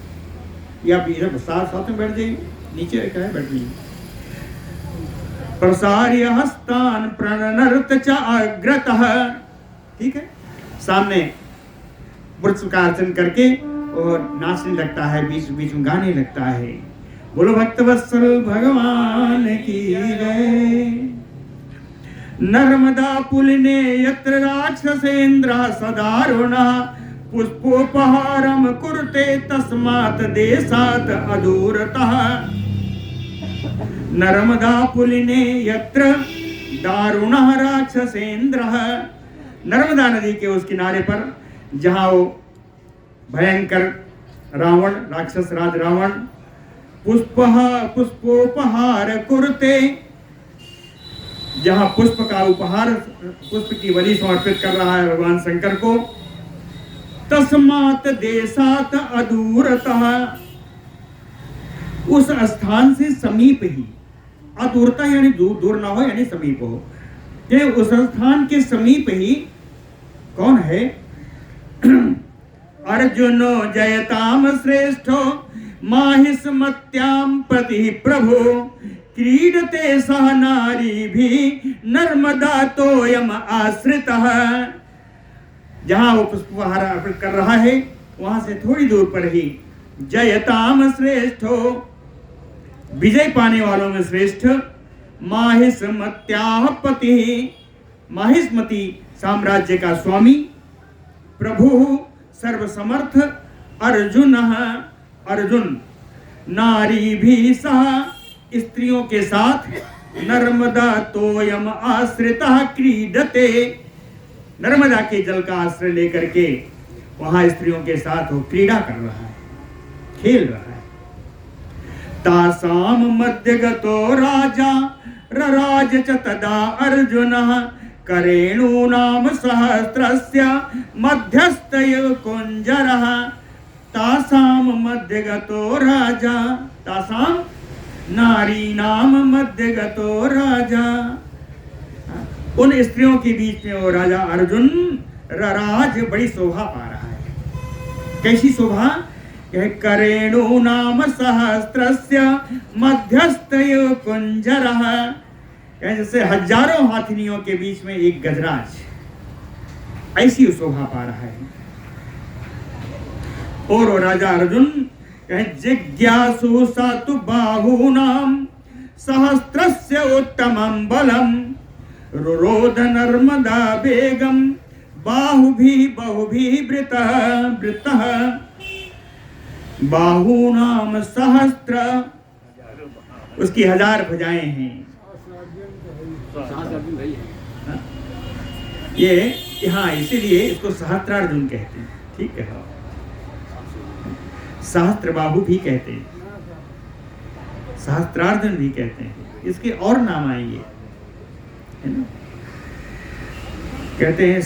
या इधर साथ में बैठ जाइए, नीचे रखा है, बैठ जाइए। प्रसार्य हस्तान प्रणर्त च अग्रतः, ठीक है, सामने वृक्ष का अर्चन करके और नाचने लगता है, बीच बीच में गाने लगता है। बोलो भक्तवत्सल भगवान की जय। नर्मदा पुलिने यत्र राक्षसेन्द्र सदारुणः पुष्पोपहारम कुरुते तस्मात् देशात् अदूरतः। नर्मदा पुलिने यत्र दारुणः राक्षसेन्द्रः, नर्मदा नदी के उस किनारे पर जहां वो भयंकर रावण, राक्षस राज रावण पुष्पोपहार कुरुते, जहां पुष्प का उपहार, पुष्प की बलि समर्पित कर रहा है भगवान शंकर को। तस्मात् देशात् अदूरतः, उस स्थान से समीप ही, अदूरता यानी दूर दूर ना हो, यानी समीप हो, ये उस स्थान के समीप ही कौन है? अर्जुनो जयताम श्रेष्ठो माहिष्मत्याम पति प्रभु, क्रीडते सह नारी भी नर्मदा तोयम आश्रितः। जहां वो पुष्पहार अर्पित कर रहा है वहां से थोड़ी दूर पर ही जयताम श्रेष्ठो, विजय पाने वालों में श्रेष्ठ, माहिष्मत्याः पति, माहिष्मती साम्राज्य का स्वामी, प्रभु सर्वसमर्थ, अर्जुन, अर्जुन नारी भी सह, स्त्रियों के साथ, नर्मदा तोयम आश्रितः क्रीडते, नर्मदा के जल का आश्रय लेकर के वहां स्त्रियों के साथ वो क्रीड़ा कर रहा है, खेल रहा है। तासाम मध्यगतो राजा रराज च तदा अर्जुनः, करेणूनाम सहस्रस्य मध्यस्थय कुंजरः। तासाम मध्यगतो राजा, तासाम नारीनाम मध्यगतो राजा, उन स्त्रियों के बीच में वो राजा अर्जुन रराज बड़ी शोभा पा रहा है। कैसी शोभा? करेणु नाम सहस्त्रस्य मध्यस्थय कुंजरः, जैसे हजारों हाथिनियों के बीच में एक गजराज, ऐसी शोभा पा रहा है। और राजा अर्जुन जिज्ञासु सातु बाहूनाम सहस्त्रस्य उत्तमं बलम, रुरोध नर्मदा बेगम बहुभी वृतः वृतः, बाहूनाम सहस्त्र, उसकी 1000 भुजाएं हैं। ये हाँ, इसीलिए इसको सहस्त्रार्जुन कहते हैं, ठीक है। सहस्त्र बाहु भी कहते हैं, सहस्त्रार्जुन भी कहते हैं, इसके और नाम आएंगे, है ना। कहते हैं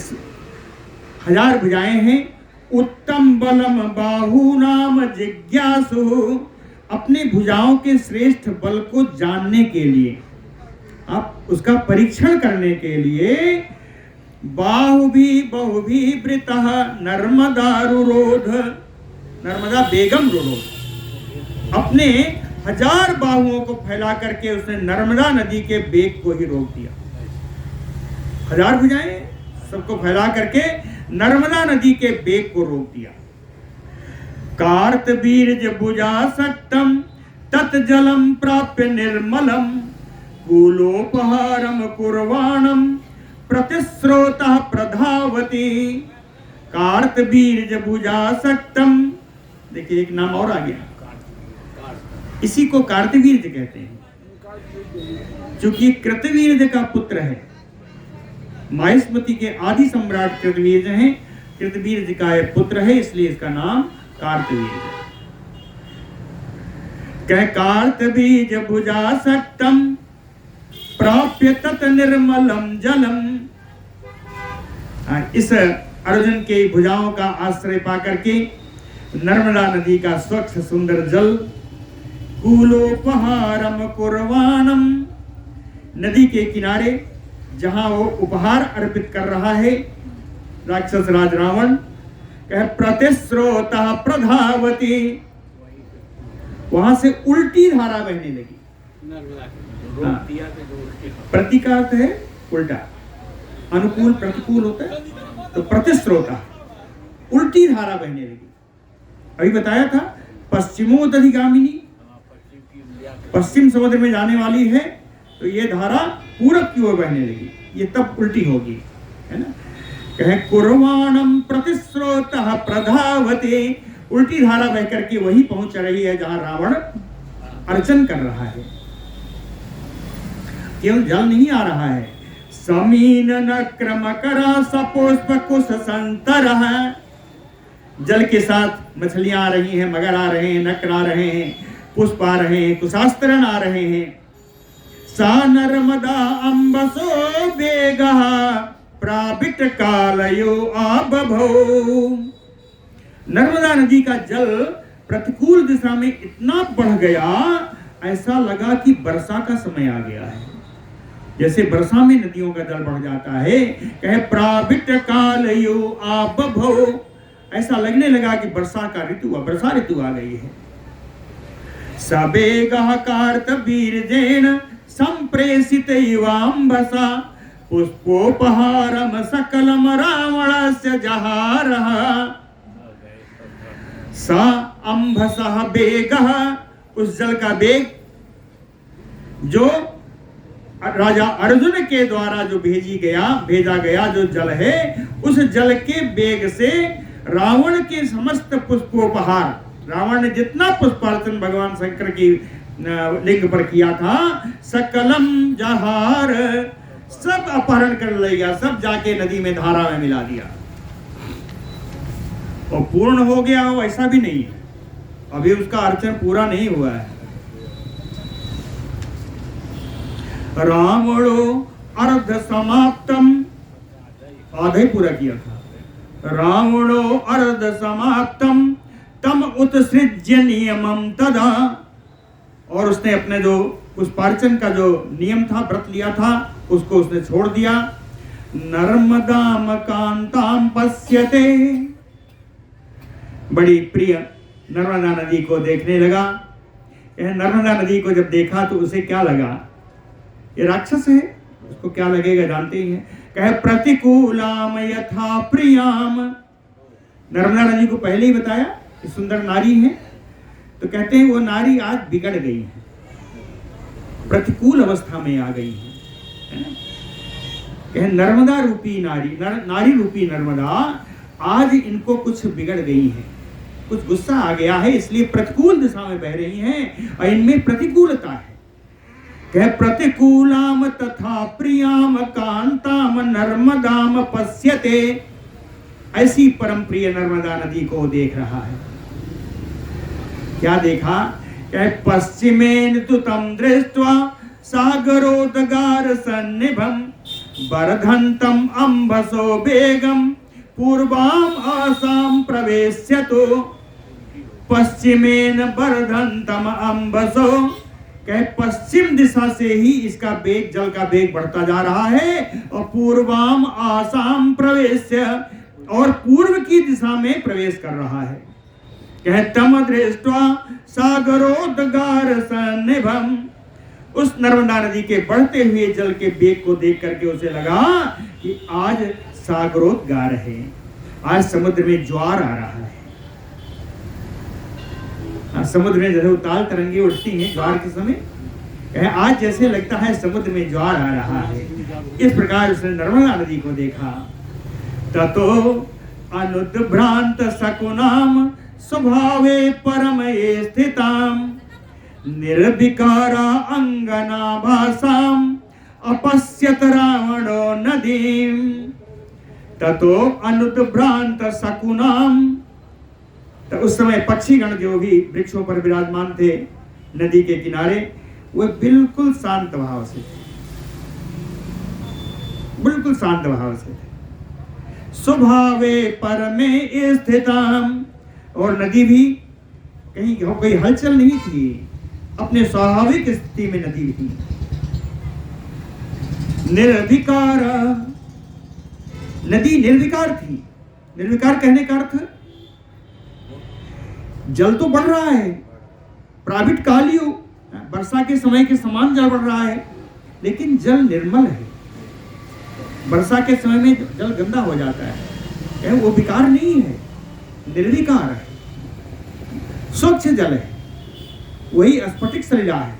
1000 भुजाएं हैं, उत्तम बलम बाहु नाम जिज्ञासु, अपने भुजाओं के श्रेष्ठ बल को जानने के लिए, आप उसका परीक्षण करने के लिए, बहुभी वृतः नर्मदा रुरोध, नर्मदा बेगम रुरोध, अपने 1000 बाहुओं को फैला करके उसने नर्मदा नदी के बेग को ही रोक दिया। 1000 भुजाएं सबको फैला करके नर्मदा नदी के बेग को रोक दिया। कार्तवीर्य भुजा सक्तम तत् जलम प्राप्य निर्मलम, कूलोपहारम कुर्वाणम प्रतिस्रोतः प्रधावती। कार्तवीर्य भुजा सक्तम, देखिए एक नाम और आ गया, इसी को कार्तवीर्य कहते हैं, क्योंकि कृतवीर्य का पुत्र है। माहिष्मती के आदि सम्राट कृतवीर्य हैं, कृतवीर्य का पुत्र है, इसलिए इसका नाम कार्तवीर्य। कह कार्तवीर्य भुजा सक्तम प्राप्य तत् निर्मलम जलम, इस अर्जुन के भुजाओं का आश्रय पा करके नर्मदा नदी का स्वच्छ सुंदर जल, कूलोपहारम कुर्वाणम, नदी के किनारे जहां वो उपहार अर्पित कर रहा है राक्षस राज रावण, कह प्रतिस्रोतः प्रधावती, वहां से उल्टी धारा बहने लगी। प्रति का अर्थ है उल्टा, अनुकूल प्रतिकूल होता है, तो प्रतिस्रोता, उल्टी धारा बहने लगी। अभी बताया था पश्चिमोदधिगामिनी, पश्चिम समुद्र में जाने वाली है, तो ये धारा पूरब की ओर बहने लगी, ये तब उल्टी होगी, है ना। कहे कुर्वाणम प्रतिस्रोतः प्रधावते, उल्टी धारा बह करके वही पहुंच रही है जहां रावण अर्चन कर रहा है। केवल जल नहीं आ रहा है, समीन नक्रम करा सपुष्प कुश संतरः, जल के साथ मछलियां आ रही हैं, मगर आ रहे हैं, नक्र आ रहे हैं, पुष्प आ रहे हैं, कुशास्त्रन आ रहे हैं, सा नर्मदा अम्बसो वेगः प्राविट कालयो आबभौ। नर्मदा नदी का जल प्रतिकूल दिशा में इतना बढ़ गया, ऐसा लगा कि वर्षा का समय आ गया है। जैसे वर्षा में नदियों का जल बढ़ जाता है, कहे प्राविट कालयो आबभौ, ऐसा लगने लगा कि वर्षा का ऋतु, वर्षा ऋतु आ गई है। सवेगः कार्तवीर्येण संप्रेषित इवाम्बसा पुष्पोपहारम सकलम रावणस्य जहारः। सा अम्भसः वेगः, उस जल का वेग जो राजा अर्जुन के द्वारा जो भेजा गया जो जल है, उस जल के वेग से रावण के समस्त पुष्पोपहार, रावण ने जितना पुष्पार्चन भगवान शंकर की लिंग पर किया था, सकलम जहार, सब अपहरण कर ले गया, सब जाके नदी में धारा में मिला दिया। और पूर्ण हो गया हो ऐसा भी नहीं है, अभी उसका अर्चन पूरा नहीं हुआ है। रावणो अर्ध समाप्तम, आधा ही पूरा किया था। रावणो अर्ध समाप्तम तम उत्सृज्य नियमम तदा, और उसने अपने जो पुष्पार्चन का जो नियम था, व्रत लिया था, उसको उसने छोड़ दिया। नर्मदाम कांताम पश्यते, बड़ी प्रिय नर्मदा नदी को देखने लगा। नर्मदा नदी को जब देखा तो उसे क्या लगा, ये राक्षस है, उसको क्या लगेगा जानते ही हैं। कहे प्रतिकूलाम यथा प्रियाम, नर्मदा नदी को पहले ही बताया कि सुंदर नारी है, तो कहते हैं वो नारी आज बिगड़ गई है, प्रतिकूल अवस्था में आ गई है ना? कहे नर्मदा रूपी नारी, नारी रूपी नर्मदा आज इनको कुछ बिगड़ गई है, कुछ गुस्सा आ गया है, इसलिए प्रतिकूल दिशा में बह रही हैं और इनमें प्रतिकूलता है। कह प्रतिकूलाम तथा प्रियाम कांताम नर्मदाम पश्यते, ऐसी परम प्रिय नर्मदा नदी को देख रहा है। क्या देखा, कह पश्चिमेन तु तम दृष्ट्वा सागरोदगार सन्निभम वर्धन्तम अम्बसो वेगम पूर्वाम आसाम प्रवेश्यतो। पश्चिमेन वर्धन्तम अम्बसो, कहे पश्चिम दिशा से ही इसका वेग, जल का वेग बढ़ता जा रहा है, और पूर्वाम आसाम प्रवेश्य, और पूर्व की दिशा में प्रवेश कर रहा है। कहे तम दृष्ट्वा सागरोदगार सन्निभम, उस नर्मदा नदी के बढ़ते हुए जल के वेग को देख करके उसे लगा कि आज सागरोद्गार है, आज समुद्र में ज्वार आ रहा है। समुद्र में जैसे उताल तरंगे उठती हैं ज्वार के समय, आज जैसे लगता है समुद्र में ज्वार आ रहा है। इस प्रकार उसने नर्मदा नदी को देखा। ततो अनुद्भ्रांत शकुनाम स्वभावे परमये स्थिताम निर्विकारा अंगना भासाम अपश्यत रावणो नदीम। ततो अनुद्भ्रांत शकुनाम, तो उस समय पक्षीगण जो भी वृक्षों पर विराजमान थे नदी के किनारे, वे बिल्कुल शांत भाव से थे, बिल्कुल शांत भाव से थे। स्वभावे परमे स्थिताम, और नदी भी कहीं कोई हलचल नहीं थी, अपने स्वाभाविक स्थिति में नदी थी। निर्विकार, नदी निर्विकार थी। निर्विकार कहने का अर्थ, जल तो बढ़ रहा है, प्राविट कालियो, वर्षा के समय के समान जल बढ़ रहा है, लेकिन जल निर्मल है। वर्षा के समय में जल गंदा हो जाता है, वो विकार नहीं है, निर्विकार है, स्वच्छ जल है, वही स्फटिक सलिला है,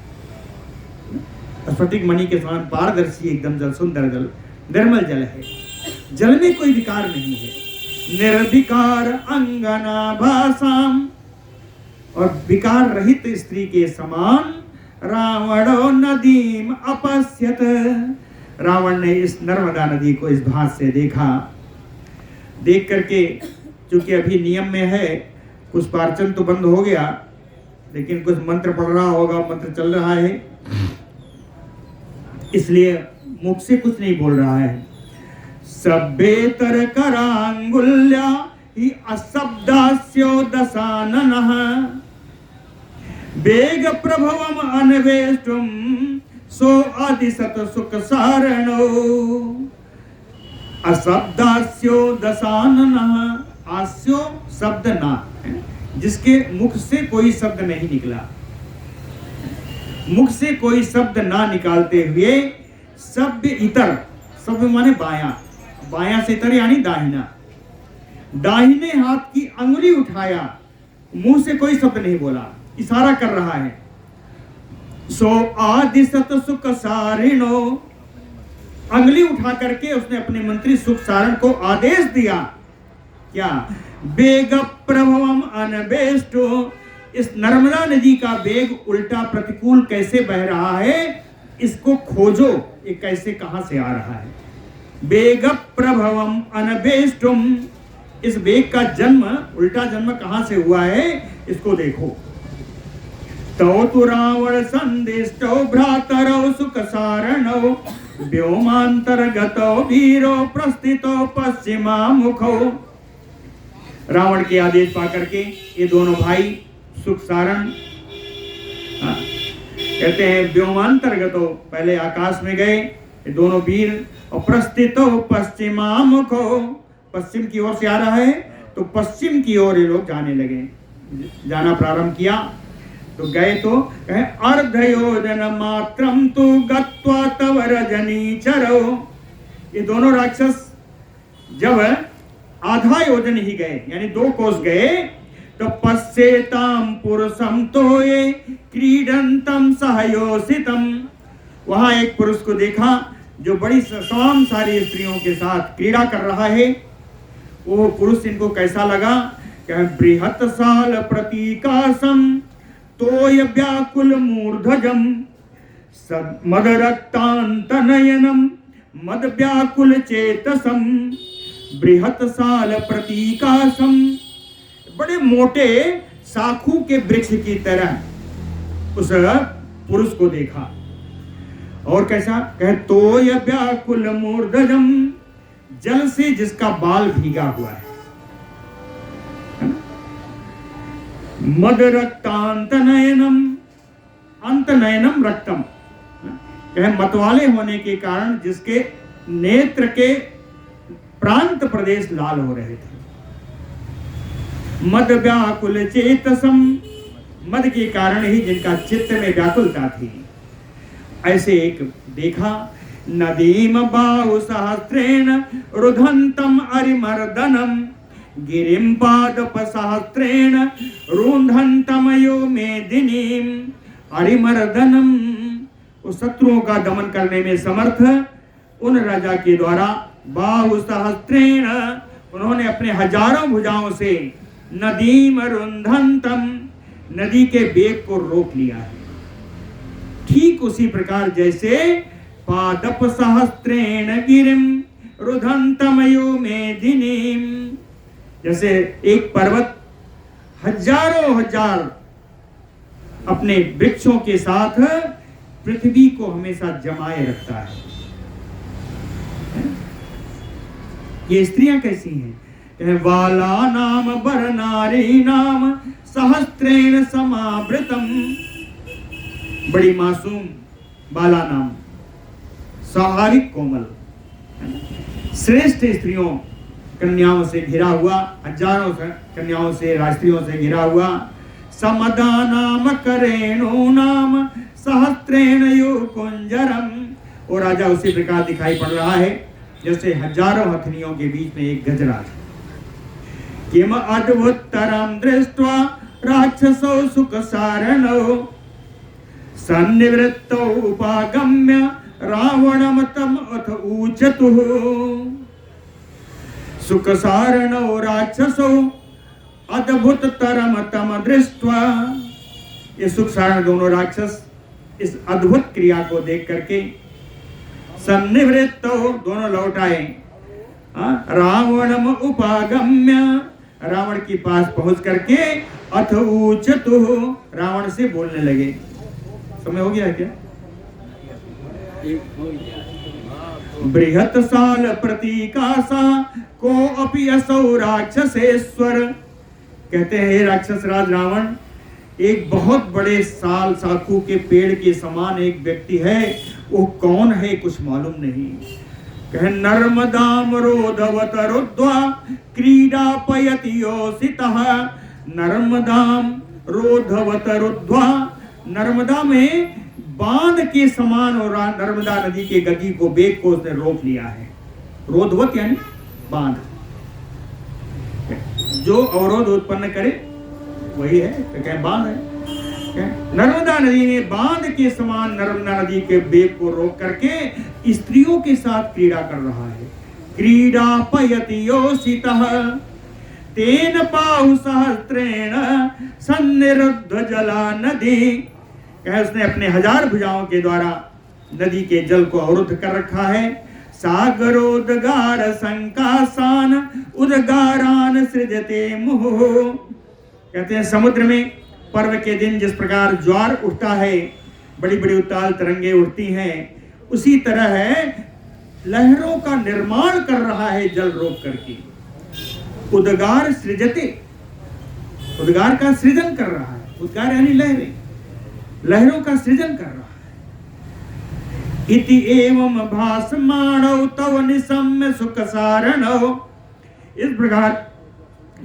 स्फटिक मणि के समान पारदर्शी एकदम जल, सुंदर जल, निर्मल जल है, जल में कोई विकार नहीं है। निर्विकार अंगना भासाम, और विकार रहित स्त्री के समान रावणो नदीम अपश्यत, रावण ने इस नर्मदा नदी को इस भांति से देखा। देख करके, चूंकि अभी नियम में है, पुष्पार्चन तो बंद हो गया, लेकिन कुछ मंत्र पढ़ रहा होगा, मंत्र चल रहा है। इसलिए मुख से कुछ नहीं बोल रहा है। सभ्येतर करांगुल्या हि अशब्दास्यो दशाननः वेग प्रभवम अन्वेष्टुम सो आदिशत सुख सारणो। अशब्दास्यो दशाननः, आस्यो शब्द ना, जिसके मुख से कोई शब्द नहीं निकला, मुख से कोई शब्द ना निकालते हुए सभ्य इतर, सभ्य माने बायां, बायां से इतर यानी दाहिना, दाहिने हाथ की अंगुली उठाया, मुंह से कोई शब्द नहीं बोला, इशारा कर रहा है। सो आदिशत सुख सारिणो, अंगुली उठा करके उसने अपने मंत्री सुख सारण को आदेश दिया क्या? वेग प्रभवम अनवेष्टो, इस नर्मदा नदी का वेग उल्टा प्रतिकूल कैसे बह रहा है, इसको खोजो, ये कैसे कहां से आ रहा है। वेग प्रभवम अनवेष्टुम, इस वेग का जन्म, उल्टा जन्म कहां से हुआ है, इसको देखो। तौ तु रावण संदिष्टौ भ्रातरौ सुख सारणौ व्योमांतर्गतौ वीरो प्रस्थितो पश्चिमा मुखौ। रावण के आदेश पाकर के ये दोनों भाई सुख सारण कहते हैं व्योमांतर्गतो, पहले आकाश में गए ये दोनों वीर, और प्रस्थितो पश्चिमामुखो, पश्चिम की ओर से आ रहा है तो पश्चिम की ओर ये लोग जाने लगे, जाना प्रारंभ किया। तो गए तो कहे अर्धयोजन मात्रम तु गत्वा तव रजनीचरो, ये दोनों राक्षस जब आधा योजन ही गए यानी 2 कोस गए तो पश्चेताम पुरुषम तो ये क्रीडंतम सहयोसितम, वहां एक पुरुष को देखा जो बड़ी तमाम सारी स्त्रियों के साथ क्रीड़ा कर रहा है। वो पुरुष इनको कैसा लगा? बृहत साल प्रतीकासम तोय व्याकुल मूर्धजम मद रक्तांत नयनम मद व्याकुल चेतसम। बृहत साल प्रतीकासम, बड़े मोटे साखू के वृक्ष की तरह उस पुरुष को देखा। और कैसा? कहे तोय व्याकुल मूर्धजम, जल से जिसका बाल भीगा हुआ है। मद रक्तांत नयनम, अंत नयनम रक्तम, कहे मतवाले होने के कारण जिसके नेत्र के प्रांत प्रदेश लाल हो रहे थे। मद व्याकुल चेतसम, मद के कारण ही जिनका चित्त में व्याकुलता थी। ऐसे एक देखा, नदीम बाहु सहस्रेण रुधंतम अरिमर्दनम गिरिम पादप सहस्रेण रुंधंतम यो मेदिनीम। अरिमर्दनम, उस शत्रुओं का दमन करने में समर्थ उन राजा के द्वारा बाहु सहस्रेण, उन्होंने अपने हजारों भुजाओं से नदीम रुंधंतम, नदी के वेग को रोक लिया है। ठीक उसी प्रकार जैसे पादप सहस्रेण गिरिम रुधंतम यो मेदिनीम, जैसे एक पर्वत हजारों हजार अपने वृक्षों के साथ पृथ्वी को हमेशा जमाए रखता है। ये स्त्रियां कैसी हैं? वाला नाम वर नारी नाम सहस्त्रेण समावृतम, बड़ी मासूम बाला नाम, स्वाभाविक कोमल, श्रेष्ठ स्त्रियों कन्याओं से घिरा हुआ, हजारों कन्याओं से राष्ट्रियों से घिरा हुआ। समदा नाम करेणु नाम सहस्त्रेण यो कुंजरम, और राजा उसी प्रकार दिखाई पड़ रहा है जैसे हजारों हथनियों के बीच में एक गजराज। किम अद्भुतरम दृष्ट्वा राक्षसो सुख सारणो सन्निवृत्तो उपागम्य रावणम तम अथ ऊचतुः। सुख सारणो राक्षसो अद्भुत तरम तम दृष्ट्वा, ये सुख सारण दोनों राक्षस इस अद्भुत क्रिया को देख करके सन्निवृत्तो, दोनों लौट आए। रावणम उपागम्य, रावण के पास पहुंच करके अथ ऊचतुः, रावण से बोलने लगे। समय हो गया क्या? बृहत साल प्रतीकासा को अपि असौ राक्षसेश्वर। कहते हैं हे राक्षस राज रावण, एक बहुत बड़े साल साखू के पेड़ के समान एक व्यक्ति है, वो कौन है कुछ मालूम नहीं। कह नर्मदाम रोधवत रुद्ध्वा क्रीडा पयति योषितः। नर्मदाम रोधवत रुद्ध्वा, नर्मदा में बांध के समान और नर्मदा नदी के गति को वेग को उसने रोक लिया है। रोधवत यानी बांध, जो अवरोध उत्पन्न करे वही है, तो क्या बांध है। नर्मदा नदी ने बांध के समान नर्मदा नदी के वेग को रोक करके स्त्रियों के साथ क्रीड़ा कर रहा है। क्रीड़ा पयति योषितः तेन पाहु सहस्त्रेण सन्निरुद्ध जला नदी। कह उसने अपने 1000 भुजाओं के द्वारा नदी के जल को अवरुद्ध कर रखा है। सागरोद्गार संकासान उद्गारान सृजते मुह। कहते हैं समुद्र में पर्व के दिन जिस प्रकार ज्वार उठता है, बड़ी बड़ी उताल तरंगे उठती हैं, उसी तरह है लहरों का निर्माण कर रहा है जल रोक करके। उद्गार सृजते, उद्गार का सृजन कर रहा है। उद्गार यानी लहरें, लहरों का सृजन कर रहा है। इति एवं भासमाणौ तव निसम्य सुख सारणौ। इस प्रकार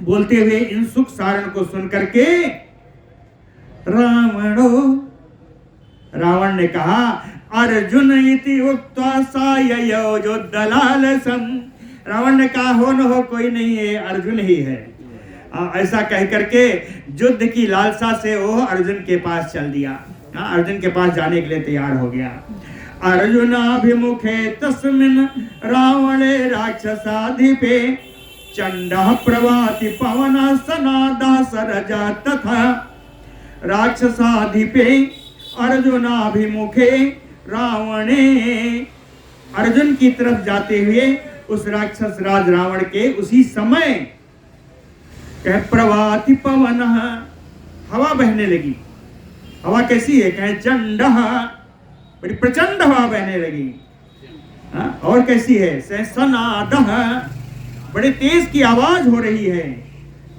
बोलते हुए इन सुख सारण को सुन करके रावण ने कहा अर्जुन इति उक्त्वा साययौ जो दलालसम। रावण ने कहा हो न हो कोई नहीं है, अर्जुन ही है। ऐसा कह करके युद्ध की लालसा से वो अर्जुन के पास चल दिया। अर्जुन के पास जाने के लिए तैयार हो गया। अर्जुनाभिमुखे तस्मिन् रावणे राक्षसाधिपे चंडः प्रवाति पवनः सनादः सरजा तथा। राक्षसाधिपे अर्जुनाभिमुखे रावणे, अर्जुन की तरफ जाते हुए उस राक्षस राज रावण के उसी समय कह प्रवाति पवनः, हवा बहने लगी। हवा कैसी है? कहे चंडः, बड़ी प्रचंड हवा बहने लगी। और कैसी है? सनादः, बड़े तेज की आवाज हो रही है।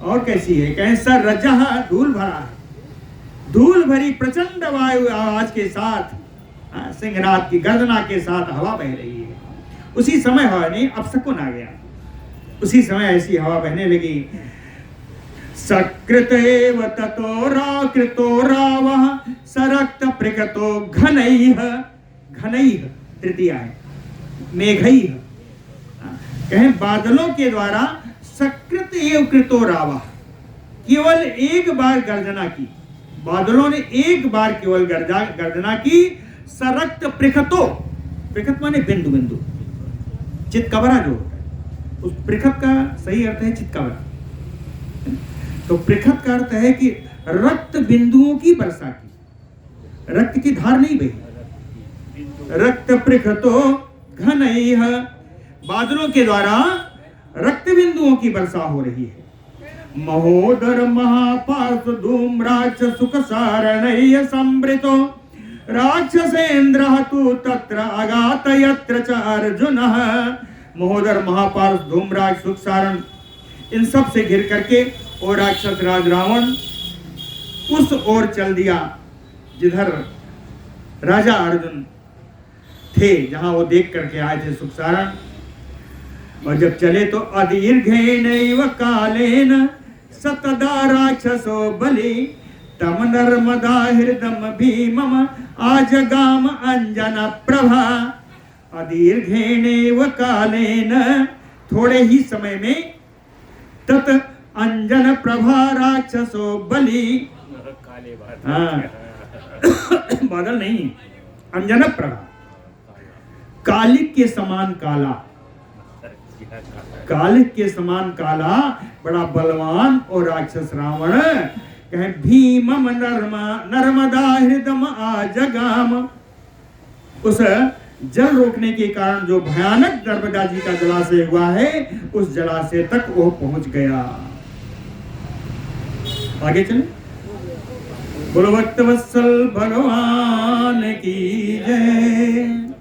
और कैसी है? कहे सरजः, धूल भरा है। धूल भरी प्रचंड वायु आवाज के साथ, सिंहनाद की गर्जना के साथ हवा बह रही है। उसी समय हवा नहीं, अपशकुन आ गया। उसी समय ऐसी हवा बहने लगी। सकृत एव ततो राकृतो रावः सरक्त प्रकृतो घनैः। घनैः तृतीया है, मेघैः। कहें बादलों के द्वारा सकृत एव कृतो रावः, केवल एक बार गर्जना की। बादलों ने एक बार केवल गर्जना की। सरक्त प्रकृतो, प्रकृत माने बिंदु बिंदु, चितकबरा जो होता है, उस प्रकृत का सही अर्थ है चितकबरा। तो प्रकृत का अर्थ है कि रक्त बिंदुओं की वर्षा की, रक्त की धार नहीं बही। रक्त प्रकृतो घनैः, बादलों के द्वारा रक्त बिंदुओं की वर्षा हो रही है। महोदर महापार्श धूम्राक्ष सुख सारणैः संवृतो राक्षसेन्द्र तु तत्र आगात यत्र च अर्जुनः। महोदर महापार्श धूम्राक्ष सुख सारण, इन सब से घिर करके और राक्षस राज रावण उस ओर चल दिया जिधर राजा अर्जुन थे, जहां वो देख करके आए थे सुख सारण। और जब चले तो अदीर्घेनैव कालेन सतदा राक्षसो बलि तम नर्मदा हृदम भीमम आजगाम अंजन प्रभा। अदीर्घेनैव कालेन, थोड़े ही समय में, तत अंजन प्रभा राक्षसो बलि। बादल नहीं, अंजन प्रभा, कालिक के समान काला, कालिक के समान काला, बड़ा बलवान और राक्षस रावण कहे भीमम नर्मदा हृदम आजगाम। उस जल रोकने के कारण जो भयानक नर्मदा जी का जलाशय हुआ है, उस जलाशय तक वो पहुंच गया। आगे चले। बोलो भक्तवत्सल भगवान की जय।